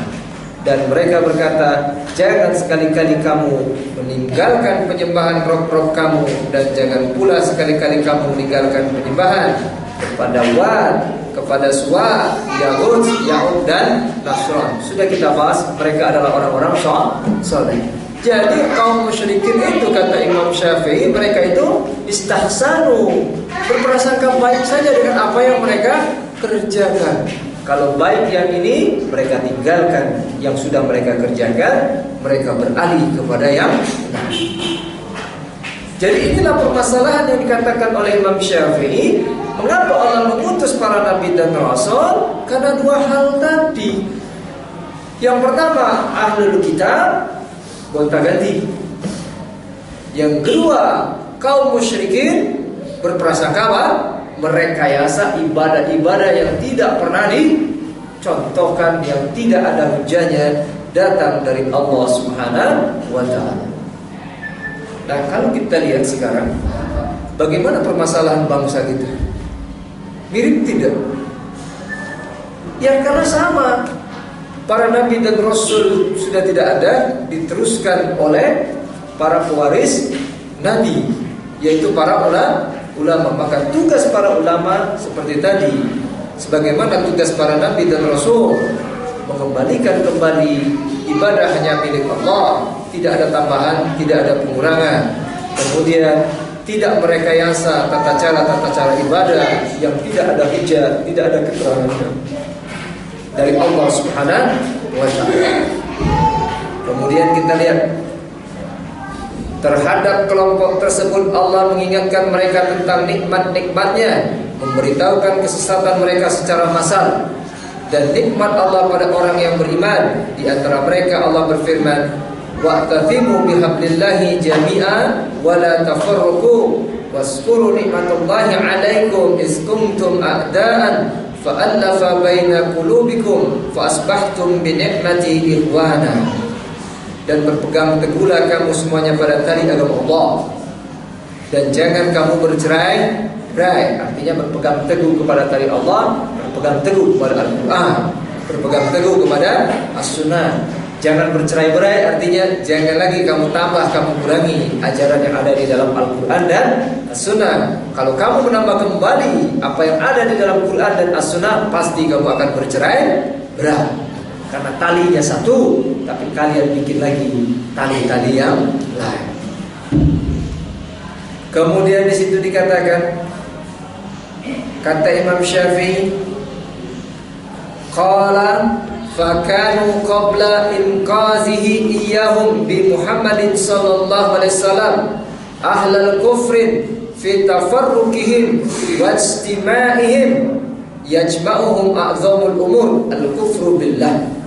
Dan mereka berkata, jangan sekali-kali kamu meninggalkan penyembahan roh-roh kamu, dan jangan pula sekali-kali kamu meninggalkan penyembahan kepada Wad, kepada Suwa, Yahud, Ya'ud dan Nasron. Sudah kita bahas, mereka adalah orang-orang soleh. Jadi kaum musyrikin itu, kata Imam Syafi'i, mereka itu istahsanu, berprasangka baik saja dengan apa yang mereka kerjakan. Kalau baik yang ini mereka tinggalkan, yang sudah mereka kerjakan mereka beralih kepada yang lain. Jadi inilah permasalahan yang dikatakan oleh Imam Syafi'i. Mengapa Allah mengutus para nabi dan rasul? Karena dua hal tadi. Yang pertama, ahlul kitab gonta-ganti. Yang kedua, kaum musyrikin berprasangka apa? Merekayasa ibadah-ibadah yang tidak pernah dicontohkan, yang tidak ada hujahnya datang dari Allah Subhanahu wa Ta'ala. Nah, kalau kita lihat sekarang, bagaimana permasalahan bangsa kita? Mirip tidak? Ya, karena sama. Para nabi dan rasul sudah tidak ada, diteruskan oleh para pewaris nabi, yaitu para ulama. Maka tugas para ulama seperti tadi, sebagaimana tugas para nabi dan rasul, mengembalikan kembali ibadah hanya milik Allah, tidak ada tambahan, tidak ada pengurangan. Kemudian tidak merekayasa tata cara ibadah yang tidak ada hujah, tidak ada keterangan dari Allah Subhanahu wa taala. Kemudian kita lihat terhadap kelompok tersebut Allah mengingatkan mereka tentang nikmat-nikmatnya, memberitahukan kesesatan mereka secara massal dan nikmat Allah pada orang yang beriman. Di antara mereka Allah berfirman, wa'tasimu bihablillahi jami'an wa la tafarraqu waskuru nikmatallahi 'alaikum iz kuntum a'daan fa'alafa baina qulubikum fa asbahtum bi ni'mati ikhwana. Dan berpegang teguhlah kamu semuanya pada tali agama Allah, dan jangan kamu bercerai-berai. Artinya berpegang teguh kepada tali Allah, berpegang teguh kepada Al-Quran, berpegang teguh kepada As-Sunnah. Jangan bercerai-berai, artinya jangan lagi kamu tambah, kamu kurangi ajaran yang ada di dalam Al-Quran dan As-Sunnah. Kalau kamu menambah kembali apa yang ada di dalam Quran dan As-Sunnah, pasti kamu akan bercerai-berai. Karena talinya satu, tapi kalian bikin lagi tali-tali yang lain. Kemudian di situ dikatakan, kata Imam Syafi'i, qala fakanu qabla inqazihi iyahum bi Muhammadin sallallahu alaihi wasallam ahlal kufrin fi tafarruqihim wa istima'ihim yajma'uhum a'zamul umur al-kufru billah.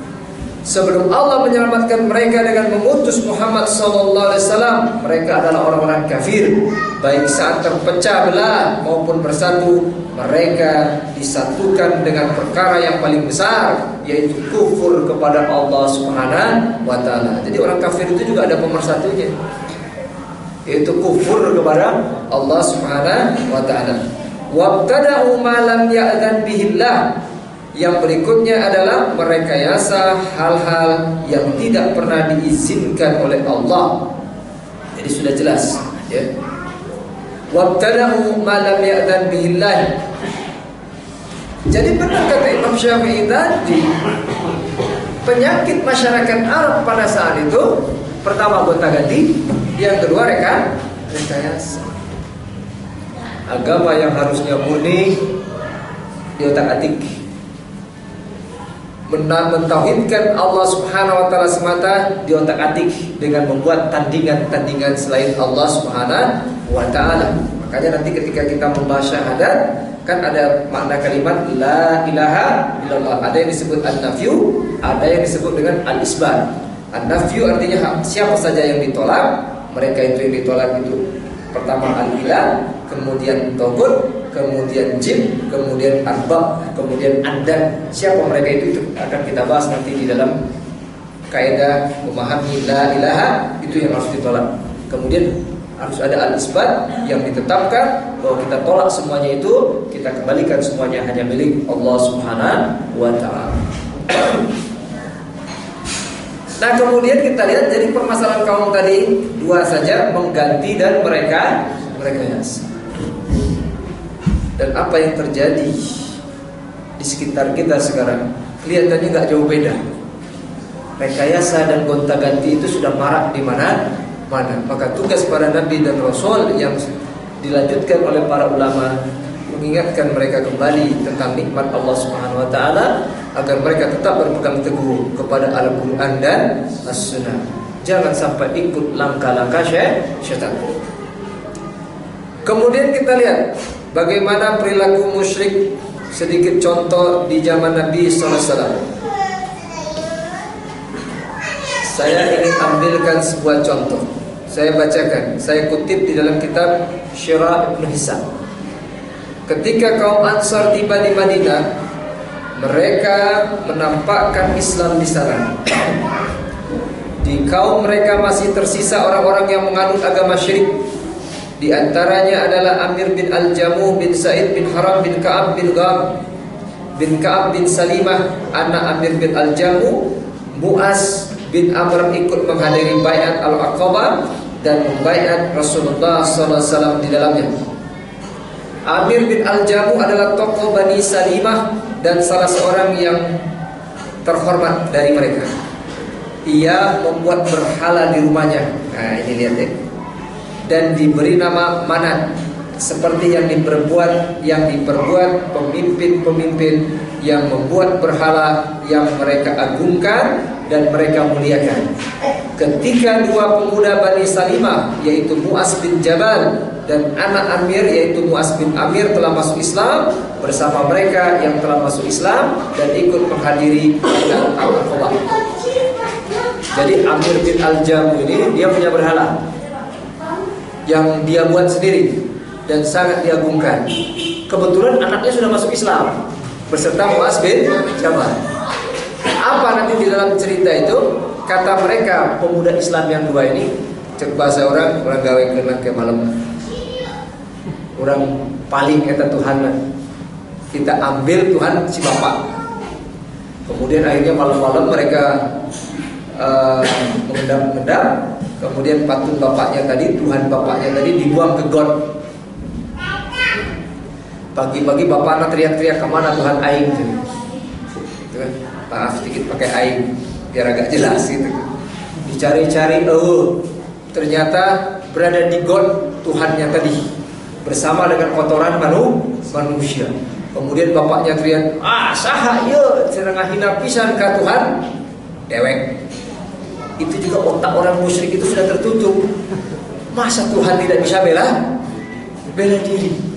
Sebelum Allah menyelamatkan mereka dengan mengutus Muhammad SAW, mereka adalah orang-orang kafir. Baik saat terpecah belah maupun bersatu, mereka disatukan dengan perkara yang paling besar, yaitu kufur kepada Allah Subhanahu wa ta'ala. Jadi orang kafir itu juga ada pemersatunya, yaitu kufur kepada Allah Subhanahu wa ta'ala. Wabtada'u ma lam ya'dzan bihillah. Yang berikutnya adalah merekayasa hal-hal yang tidak pernah diizinkan oleh Allah. Jadi sudah jelas, ya. Wabtada'u ma lam ya'dzan bihillah. Jadi benar kata Imam Syafi'i tadi, penyakit masyarakat Arab pada saat itu, pertama gonta-ganti, yang kedua rekayasa. Agama yang harusnya murni diotak-atik, mentauhidkan Allah Subhanahu wa ta'ala semata diotak-atik dengan membuat tandingan-tandingan selain Allah Subhanahu wa ta'ala. Makanya nanti ketika kita membahas syahadat, kan ada makna kalimat la ilaha illallah. Ada yang disebut an-nafyu, ada yang disebut dengan al-isbat. An-nafyu artinya siapa saja yang ditolak, mereka itu yang ditolak itu pertama al-ilah, kemudian togut, kemudian jin, kemudian arbab, kemudian andan. Siapa mereka itu akan kita bahas nanti di dalam kaidah memahami la ilaha, itu yang harus ditolak. Kemudian harus ada al-isbat yang ditetapkan bahwa kita tolak semuanya itu, kita kembalikan semuanya hanya milik Allah Subhanahu wa ta'ala. Nah kemudian kita lihat, jadi permasalahan kaum tadi dua saja, mengganti dan merekayasa. Dan apa yang terjadi di sekitar kita sekarang kelihatannya nggak jauh beda. Rekayasa dan gonta-ganti itu sudah marak di mana-mana. Maka tugas para nabi dan rasul yang dilanjutkan oleh para ulama mengingatkan mereka kembali tentang nikmat Allah Subhanahu wa ta'ala, agar mereka tetap berpegang teguh kepada Al-Quran dan As-Sunnah. Jangan sampai ikut langkah-langkah syaitan. Kemudian kita lihat bagaimana perilaku musyrik. Sedikit contoh di zaman Nabi SAW. Saya ingin ambilkan sebuah contoh. Saya bacakan, saya kutip di dalam kitab Syirah Ibn Hisam. Ketika kaum Ansar tiba di Madinah, mereka menampakkan Islam di sana. Di kaum mereka masih tersisa orang-orang yang menganut agama syirik. Di antaranya adalah Amir bin Al-Jamuh bin Sa'id bin Haram bin Ka'ab bin Gham bin Ka'ab bin Salimah, anak Amir bin Al-Jamuh. Mu'az bin Amr ikut menghadiri baiat Al-Aqabah dan membaiat Rasulullah SAW di dalamnya. Amir bin Al-Jamuh adalah tokoh Bani Salimah dan salah seorang yang terhormat dari mereka. Ia membuat berhala di rumahnya. Nah ini lihat ya. dan diberi nama Manat, seperti yang diperbuat pemimpin-pemimpin yang membuat berhala yang mereka agungkan dan mereka muliakan. Ketika dua pemuda Bani Salimah, yaitu Mu'az bin Jabal dan anak Amir, yaitu Mu'az bin Amir, telah masuk Islam, bersama mereka yang telah masuk Islam dan ikut menghadiri Bai'at Al-Aqabah. Jadi Amir bin Al-Jamu ini dia punya berhala yang dia buat sendiri dan sangat diagungkan. Kebetulan anaknya sudah masuk Islam beserta Mu'az bin Jabal. Apa nanti di dalam cerita itu? Kata mereka pemuda Islam yang dua ini, cek bahasa orang gawe kenang ke malam. Orang paling kata Tuhan, kita ambil Tuhan si bapak. Kemudian akhirnya malam-malam mereka mengendap-endap. Kemudian patung bapaknya tadi, Tuhan bapaknya tadi dibuang ke got. Pagi-pagi bapak anak teriak-teriak, kemana Tuhan aing? Gitu kan? Maaf sedikit pakai aing biar agak jelas gitu. Dicari-cari, ternyata berada di got Tuhannya tadi bersama dengan kotoran manusia. Kemudian bapaknya teriak, saha ieu cenah ngahina pisan ka Tuhan dewek. Itu juga otak orang musyrik itu sudah tertutup. Masa Tuhan tidak bisa bela diri?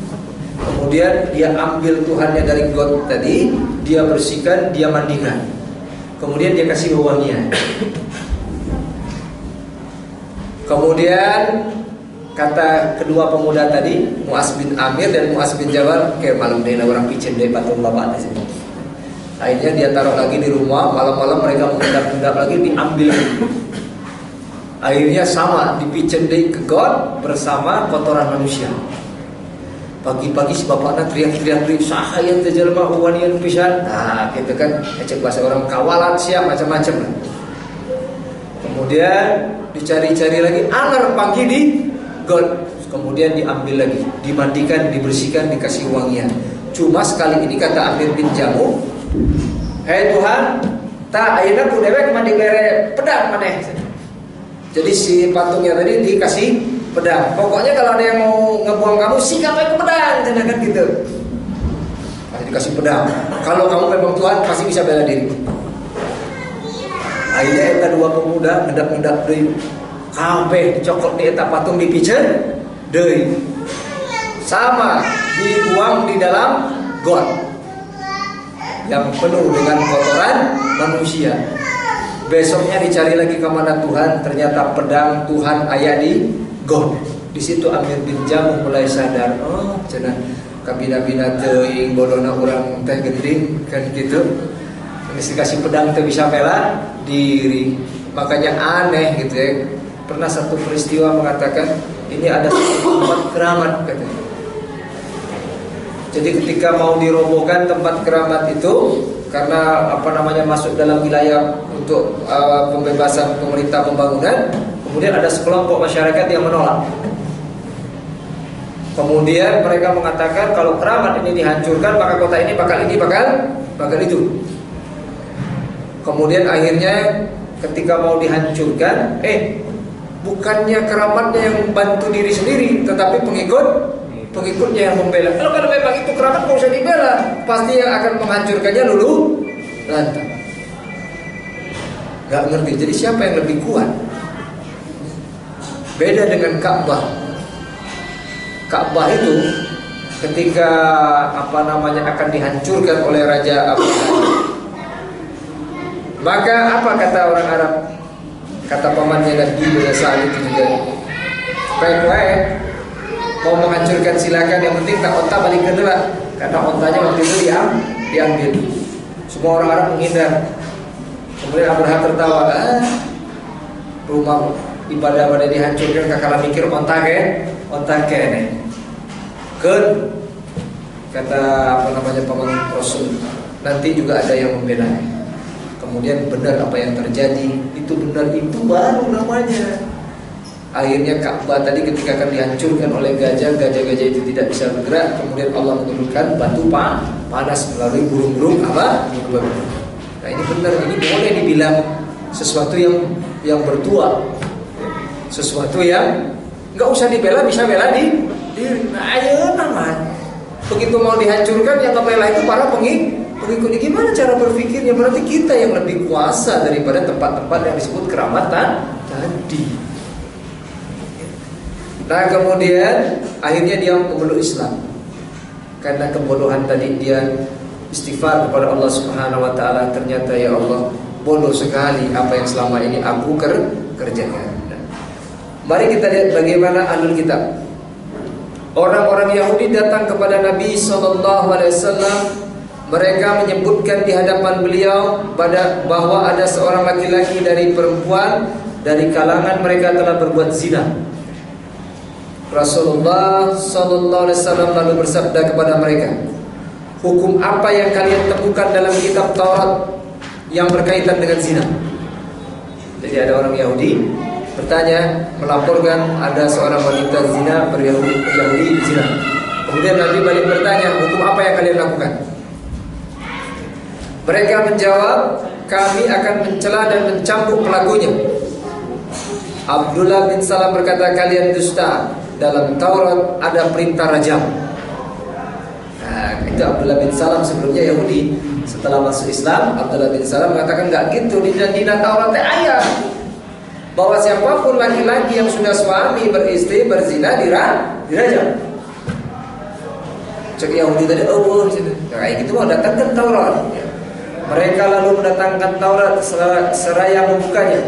Kemudian dia ambil Tuhannya dari got tadi, dia bersihkan, dia mandikan. Kemudian dia kasih wewangian. Kemudian kata kedua pemuda tadi, Mu'az bin Amir dan Mu'az bin Jabal, kayak malam deh orang picen deh patung bapak di sini. Akhirnya dia taruh lagi di rumah. Malam-malam mereka mengendap-endap lagi, diambil. Akhirnya sama dipicen deh ke got bersama kotoran manusia. Pagi-pagi si bapaknya teriak-teriak, saha yang terjelma uwanian pisan. Nah, gitu kan, cek bahasa orang kawalan siap macam-macam. Kemudian dicari-cari lagi, anger pagi di got. Kemudian diambil lagi, dimandikan, dibersihkan, dikasih wangian. Cuma sekali ini kata Amir bin Jamu, hei Tuhan, tak ayeuna ku dewek mandi bere pedang maneh. Jadi si patungnya tadi dikasih pedang. Pokoknya kalau ada yang mau ngebuang kamu, sikap aja ke pedang, kan gitu. Pasti dikasih pedang. Kalau kamu memang Tuhan, pasti bisa bela diri. Akhirnya eta dua pemuda ngendap-ngendap deui. Kabeh dicokot di eta patung dipiceun deui. Sama dibuang di dalam got yang penuh dengan kotoran manusia. Besoknya dicari lagi ke mana Tuhan, ternyata pedang Tuhan aya di got. Di situ Amir bin Jamu mulai sadar, cenah kabina-bina teuing bodona urang teh gending kan gitu. Mesti kasih pedang teh bisa bela diri. Makanya aneh gitu ya. Pernah satu peristiwa mengatakan ini ada tempat keramat katanya. Jadi ketika mau dirobohkan tempat keramat itu karena masuk dalam wilayah untuk pembebasan pemerintah pembangunan, kemudian ada sekelompok masyarakat yang menolak. Kemudian mereka mengatakan kalau keramat ini dihancurkan maka kota ini bakal itu. Kemudian akhirnya ketika mau dihancurkan, bukannya keramatnya yang membantu diri sendiri, tetapi pengikutnya yang membela. Kalau memang itu keramat nggak usah dibela, pasti yang akan menghancurkannya luluh lantak. Gak ngerti. Jadi siapa yang lebih kuat? Beda dengan Ka'bah. Ka'bah itu ketika akan dihancurkan oleh Raja Abu Talib, maka apa kata orang Arab? Kata pamannya Nabi saat itu juga, baik-baik mau menghancurkan silakan, yang penting tak onta balik ke dulu. Karena ontanya waktu itu diambil. Semua orang Arab menghindar. Kemudian Abraha tertawa, rumah ibadah pada dihancurkan, kakak mikir onta kene. Kan kata paman Rasul, nanti juga ada yang membela. Kemudian benar apa yang terjadi, itu benar, itu baru namanya. Akhirnya Ka'bah tadi ketika akan dihancurkan oleh gajah-gajah itu tidak bisa bergerak. Kemudian Allah menurunkan batu panas melalui burung-burung Nah ini benar, ini boleh dibilang sesuatu yang bertuah, sesuatu yang nggak usah dibela, bisa bela diri. Nah, ayo namanya. Begitu mau dihancurkan yang ngebela itu para pengikut. Gimana cara berpikirnya? Berarti kita yang lebih kuasa daripada tempat-tempat yang disebut keramatan tadi. Nah kemudian akhirnya dia memeluk Islam. Karena kebodohan tadi dia istighfar kepada Allah Subhanahu wa taala, ternyata ya Allah, bodoh sekali apa yang selama ini aku kerjakan. Mari kita lihat bagaimana ahlul kitab. Orang-orang Yahudi datang kepada Nabi SAW. Mereka menyebutkan di hadapan beliau bahwa ada seorang laki-laki dari perempuan dari kalangan mereka telah berbuat zina. Rasulullah SAW lalu bersabda kepada mereka, hukum apa yang kalian temukan dalam kitab Taurat yang berkaitan dengan zina? Jadi ada orang Yahudi bertanya, melaporkan ada seorang wanita zina, Yahudi zina. Kemudian Nabi balik bertanya, hukum apa yang kalian lakukan? Mereka menjawab, kami akan mencela dan mencambuk pelakunya. Abdullah bin Salam berkata, kalian dusta. Dalam Taurat ada perintah rajam. Nah, itu Abdullah bin Salam sebelumnya Yahudi. Setelah masuk Islam, Abdullah bin Salam mengatakan enggak gitu. Di Taurat ayat bahwa siapapun laki-laki yang sudah suami beristri berzina dirajam. Cek Yahudi tadi, kayak gitu mau datangkan Taurat. Mereka lalu mendatangkan Taurat seraya membukanya.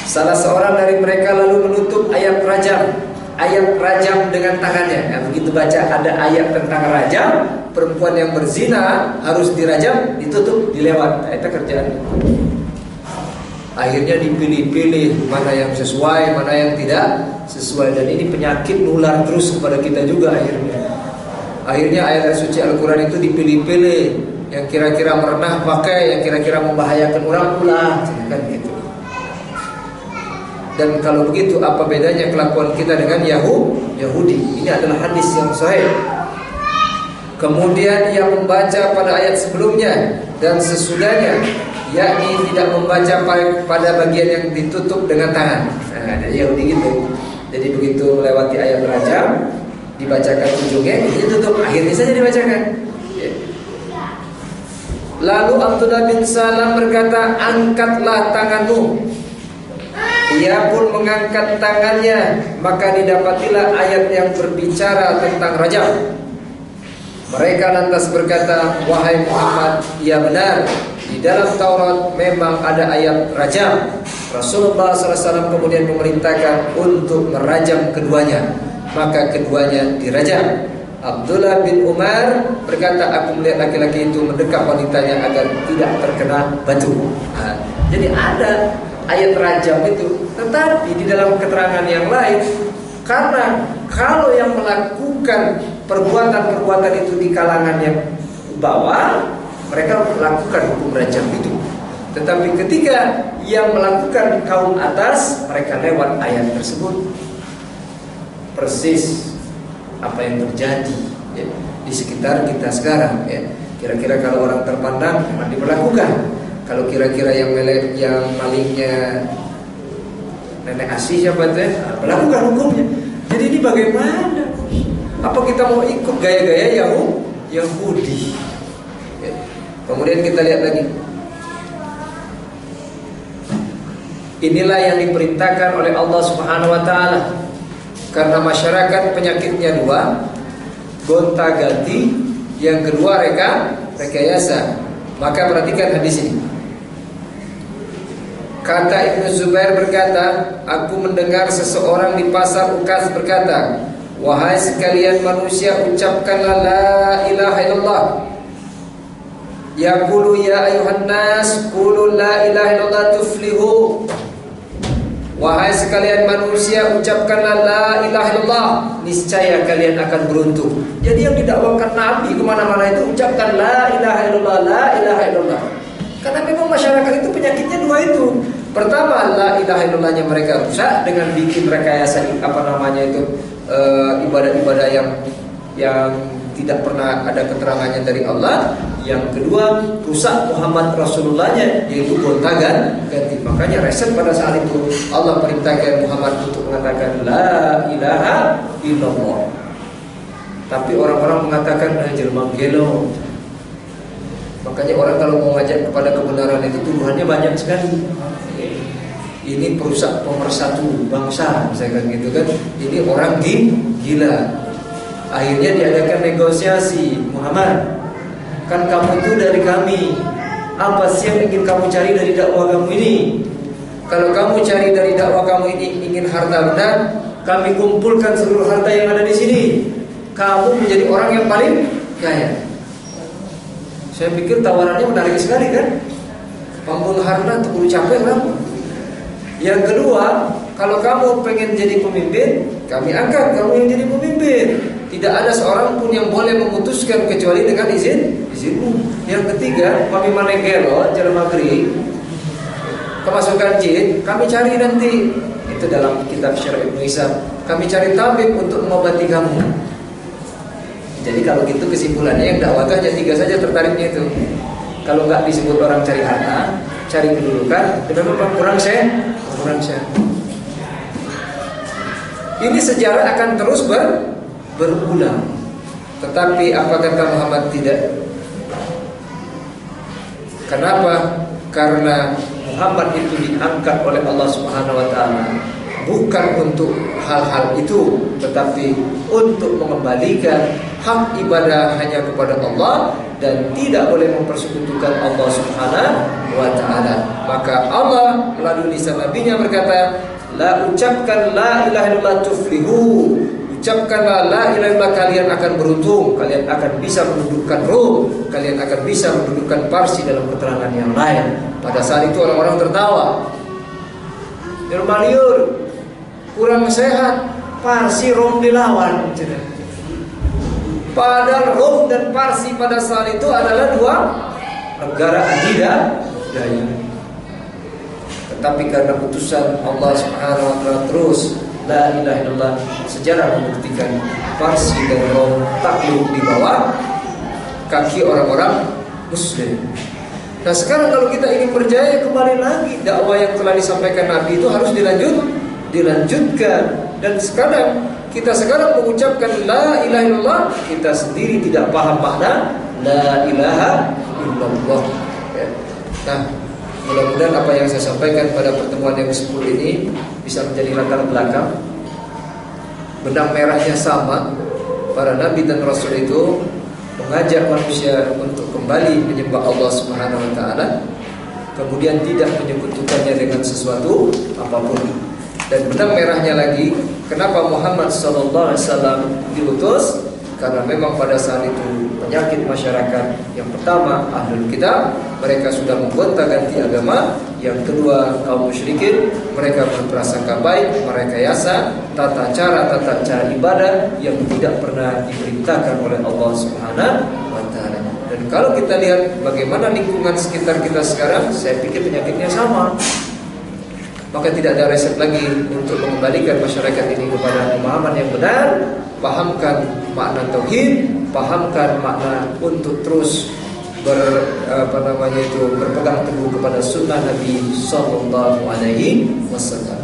Salah seorang dari mereka lalu menutup ayat rajam dengan tangannya. Nah, begitu baca ada ayat tentang rajam, perempuan yang berzina harus dirajam, ditutup, dilewat. Nah, itu kerjaan. Akhirnya dipilih-pilih mana yang sesuai, mana yang tidak sesuai. Dan ini penyakit nular terus kepada kita juga akhirnya. Akhirnya ayat suci Al-Quran itu dipilih-pilih, yang kira-kira merenah pakai, yang kira-kira membahayakan orang pula, kan gitu. Dan kalau begitu apa bedanya kelakuan kita dengan Yahudi? Ini adalah hadis yang sahih. Kemudian yang membaca pada ayat sebelumnya dan sesudahnya, yakni tidak membaca pada bagian yang ditutup dengan tangan. Nah, Yahudi gitu. Jadi begitu melewati ayat rajam, dibacakan ujungnya, ditutup, akhirnya saja dibacakan. Lalu Abdullah bin Salam berkata, angkatlah tanganmu. Ia pun mengangkat tangannya, maka didapatilah ayat yang berbicara tentang rajam. Mereka lantas berkata, wahai Muhammad, ya benar, di dalam Taurat memang ada ayat rajam. Rasulullah SAW kemudian memerintahkan untuk merajam keduanya, maka keduanya dirajam. Abdullah bin Umar berkata, aku melihat laki-laki itu mendekap wanitanya agar tidak terkena batu. Nah, jadi ada ayat rajam itu, tetapi di dalam keterangan yang lain, karena kalau yang melakukan perbuatan-perbuatan itu di kalangan yang bawah, mereka melakukan hukum rajam itu. Tetapi ketika yang melakukan kaum atas, mereka lewat ayat tersebut. Persis apa yang terjadi ya, di sekitar kita sekarang ya. Kira-kira kalau orang terpandang memang diberlakukan. Kalau kira-kira yang malingnya nenek asih siapa itu, melakukan hukumnya. Jadi ini bagaimana? Apa kita mau ikut gaya-gaya Yahudi? Ya. Kemudian kita lihat lagi. Inilah yang diperintahkan oleh Allah Subhanahu wa taala. Karena masyarakat penyakitnya dua, gonta-ganti, yang kedua rekayasa. Maka perhatikan hadis ini. Kata Ibnu Zubair berkata, aku mendengar seseorang di pasar Ukas berkata, wahai sekalian manusia, ucapkanlah la ilaha illallah. Yaqulu ya ayuhan nas, qulu la ilaha illallah tuflihu. Wahai sekalian manusia, ucapkanlah la ilaha illallah, niscaya kalian akan beruntung. Jadi yang didakwakan Nabi kemana-mana itu ucapkan la ilaha illallah, la ilaha illallah. Karena memang masyarakat itu penyakitnya dua itu. Pertama, la ilaha illallahnya mereka rusak dengan bikin rekayasa ibadah-ibadah yang tidak pernah ada keterangannya dari Allah. Yang kedua, rusak Muhammad Rasulullahnya, yaitu gonta ganti. Makanya reset pada saat itu Allah perintahkan Muhammad untuk mengatakan la ilaha illallah. Tapi orang-orang mengatakan jelma gelo. Makanya orang kalau mau ngajak kepada kebenaran itu tuduhannya banyak sekali. Ini perusak pemersatu bangsa, misalkan gitu kan. Ini orang gila. Akhirnya diadakan negosiasi. Muhammad, kan kamu itu dari kami. Apa sih yang ingin kamu cari dari dakwah kamu ini? Kalau kamu cari dari dakwah kamu ini ingin harta benda, kami kumpulkan seluruh harta yang ada di sini. Kamu menjadi orang yang paling kaya. Saya pikir tawarannya menarik sekali kan? Pambul harta untuk capek kan? Yang kedua, kalau kamu pengen jadi pemimpin, kami angkat kamu yang jadi pemimpin. Tidak ada seorang pun yang boleh memutuskan kecuali dengan izinmu. Yang ketiga, kami manegelo jalan maghrib, kemasukan jin, kami cari nanti. Itu dalam kitab Syarah Ibnu Hisam. Kami cari tabib untuk mengobati kamu. Jadi kalau gitu kesimpulannya yang dakwah itu hanya 3 saja tertariknya itu. Kalau nggak disebut orang cari harta, cari kedudukan, itu memang kurang sehat. Ini sejarah akan terus berulang. Tetapi apa kata Muhammad? Tidak. Kenapa? Karena Muhammad itu diangkat oleh Allah Subhanahu wa taala bukan untuk hal-hal itu, tetapi untuk mengembalikan hak ibadah hanya kepada Allah dan tidak boleh mempersekutukan Allah Subhanahu wa taala. Maka Allah melalui lisan nabinya berkata, la ucapkan la ilaha illallah tuflihu. Ucapkanlah la ilaha illallah, kalian akan beruntung, kalian akan bisa mendudukkan Rum, kalian akan bisa mendudukkan Parsi dalam keterangan yang lain. Pada saat itu orang-orang tertawa. Irmaliur kurang sehat, Parsi Rom dilawan. Padahal Rom dan Parsi pada saat itu adalah 2 negara adidaya. Tetapi karena putusan Allah Subhanahu wa taala terus la ilaha illallah, sejarah membuktikan Parsi dan Rom takluk di bawah kaki orang-orang Muslim. Nah sekarang kalau kita ingin berjaya, kembali lagi dakwah yang telah disampaikan Nabi itu harus dilanjutkan. Dan sekarang kita mengucapkan la ilaha illallah, kita sendiri tidak paham makna la ilaha illallah. Nah, mudah-mudahan apa yang saya sampaikan pada pertemuan yang ke-10 ini bisa menjadi latar belakang. Benang merahnya sama. Para nabi dan rasul itu mengajak manusia untuk kembali menyembah Allah Subhanahu wa taala, kemudian tidak menyekutukannya dengan sesuatu apapun. Dan benang merahnya lagi, kenapa Muhammad sallallahu alaihi wasallam diutus? Karena memang pada saat itu penyakit masyarakat, yang pertama ahlul kitab, mereka sudah menggonta-ganti agama. Yang kedua kaum musyrikin, mereka berprasangka baik, merekayasa tata cara ibadah yang tidak pernah diperintahkan oleh Allah Subhanahu wa taala. Dan kalau kita lihat bagaimana lingkungan sekitar kita sekarang, saya pikir penyakitnya sama. Maka tidak ada resep lagi untuk mengembalikan masyarakat ini kepada pemahaman yang benar. Pahamkan makna tauhid, pahamkan makna untuk terus berpegang teguh kepada sunnah Nabi Sallallahu Alaihi Wasallam.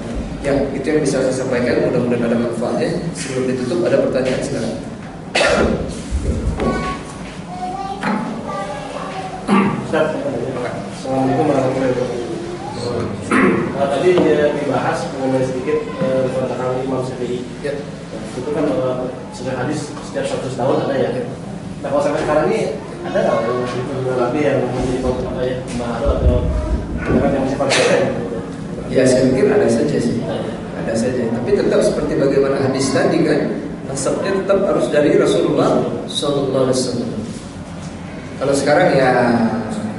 Ya, itu yang bisa saya sampaikan. Mudah-mudahan ada manfaatnya. Sebelum ditutup, ada pertanyaan sekarang. Assalamualaikum warahmatullahi wabarakatuh. Tadi dibahas mengenai sedikit perkataan Imam Syafi'i. Ya. Itu kan sudah hadis setiap 100 tahun ada ya. Nah kalau sampai sekarang ini ada nggak yang lebih yang menjadi pembaharu atau yang sifat beda? Ya saya pikir ada saja sih, ada saja. Tapi tetap seperti bagaimana hadis tadi kan, nasabnya tetap harus dari Rasulullah Sallallahu Alaihi Wasallam. Kalau sekarang ya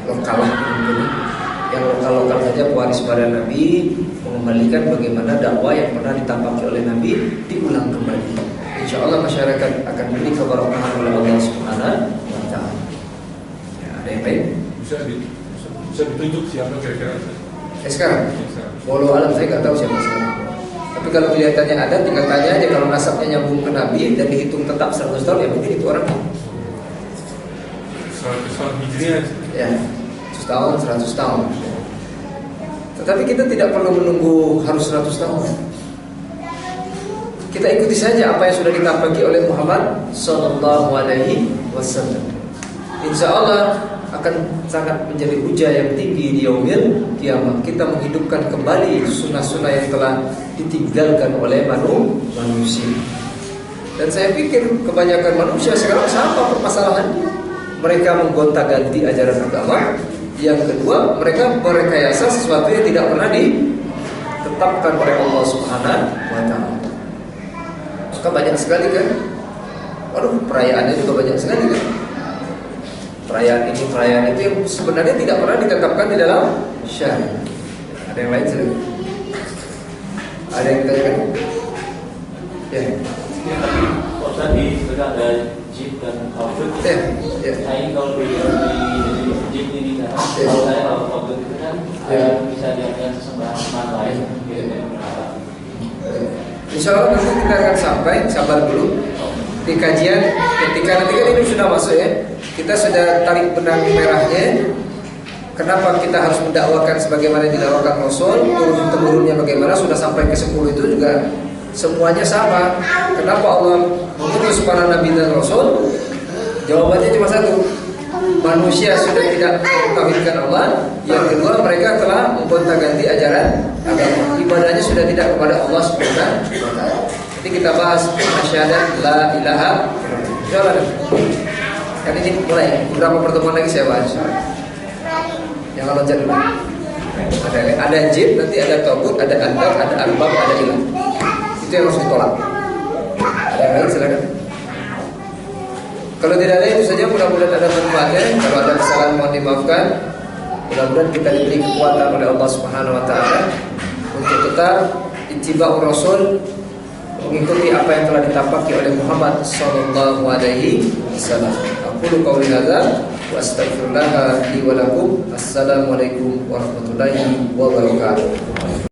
lokal lah mungkin. Yang lokal-lokal saja pewaris pada Nabi, mengembalikan bagaimana dakwah yang pernah ditampaki oleh Nabi diulang kembali. Insya Allah masyarakat akan diberi keberkahan oleh Allah Subhanahu wa taala. Ya, ada yang lain? Bisa ditunjuk siapa kira-kira? Sekarang? Walau alam saya nggak tahu siapa sekarang. Tapi kalau kelihatannya ada, tinggal tanya aja. Kalau nasabnya nyambung ke Nabi dan dihitung tetap 100 tahun, ya mungkin itu orangnya. 100 tahun Hijriah. Ya, 100 tahun, 100 tahun. Tetapi kita tidak perlu menunggu harus 100 tahun. Kita ikuti saja apa yang sudah ditapaki oleh Muhammad Sallallahu Alaihi Wasallam. Insya Allah akan sangat menjadi hujah yang tinggi di yaumil kiamat. Kita menghidupkan kembali sunnah-sunnah yang telah ditinggalkan oleh manusia. Dan saya pikir kebanyakan manusia sekarang sama permasalahannya. Mereka menggonta-ganti ajaran agama. Yang kedua, mereka merekayasa sesuatu yang tidak pernah ditetapkan oleh Allah Subhanahu wa Ta'ala. Maka banyak sekali kan. Waduh, perayaannya juga banyak sekali kan. Perayaan ini, perayaan itu yang sebenarnya tidak pernah ditetapkan di dalam syariat. Ada yang lain sih? Ada yang ditanyakan? Ya. Ya, tapi kok tadi sudah ada jeep dan outfit. Ya. Nah, ini kalau di jeep ini kan, kalau saya kalau outfit itu kan bisa diambil sesembahan lain. Insya Allah nanti kita akan sampai, sabar dulu di kajian. Ketika nanti kan ini sudah masuk ya, kita sudah tarik benang merahnya. Kenapa kita harus mendakwakan sebagaimana didakwakan Rasul, turun-temurunnya bagaimana, sudah sampai ke 10 itu juga semuanya sama. Kenapa Allah mengutus para nabi dan rasul? Jawabannya cuma satu. Manusia sudah tidak mentauhidkan Allah. Yang kedua, mereka telah menggonta-ganti ajaran agama. Ibadahnya sudah tidak kepada Allah Subhanahu wa Ta'ala. Jadi kita bahas syahadat la ilaha illallah. Kan ini mulai beberapa pertemuan lagi saya bahas. Yang loncat dulu. Ada jib, nanti ada togut, ada andar, ada arbab, ada ilah. Itu yang harus ditolak. Ada yang lain silakan. Kalau tidak ada itu saja, mudah-mudahan ada manfaatnya. Kalau ada kesalahan mohon dimaafkan. Mudah-mudahan kita diberi kekuatan oleh Allah Subhanahu wa Ta'ala untuk tetap ittiba'ur Rasul, mengikuti apa yang telah ditapaki oleh Muhammad Sallallahu Alaihi Wasallam. Aqulu qouli hadza wa astaghfirullah li wa lakum. Assalamualaikum warahmatullahi wabarakatuh.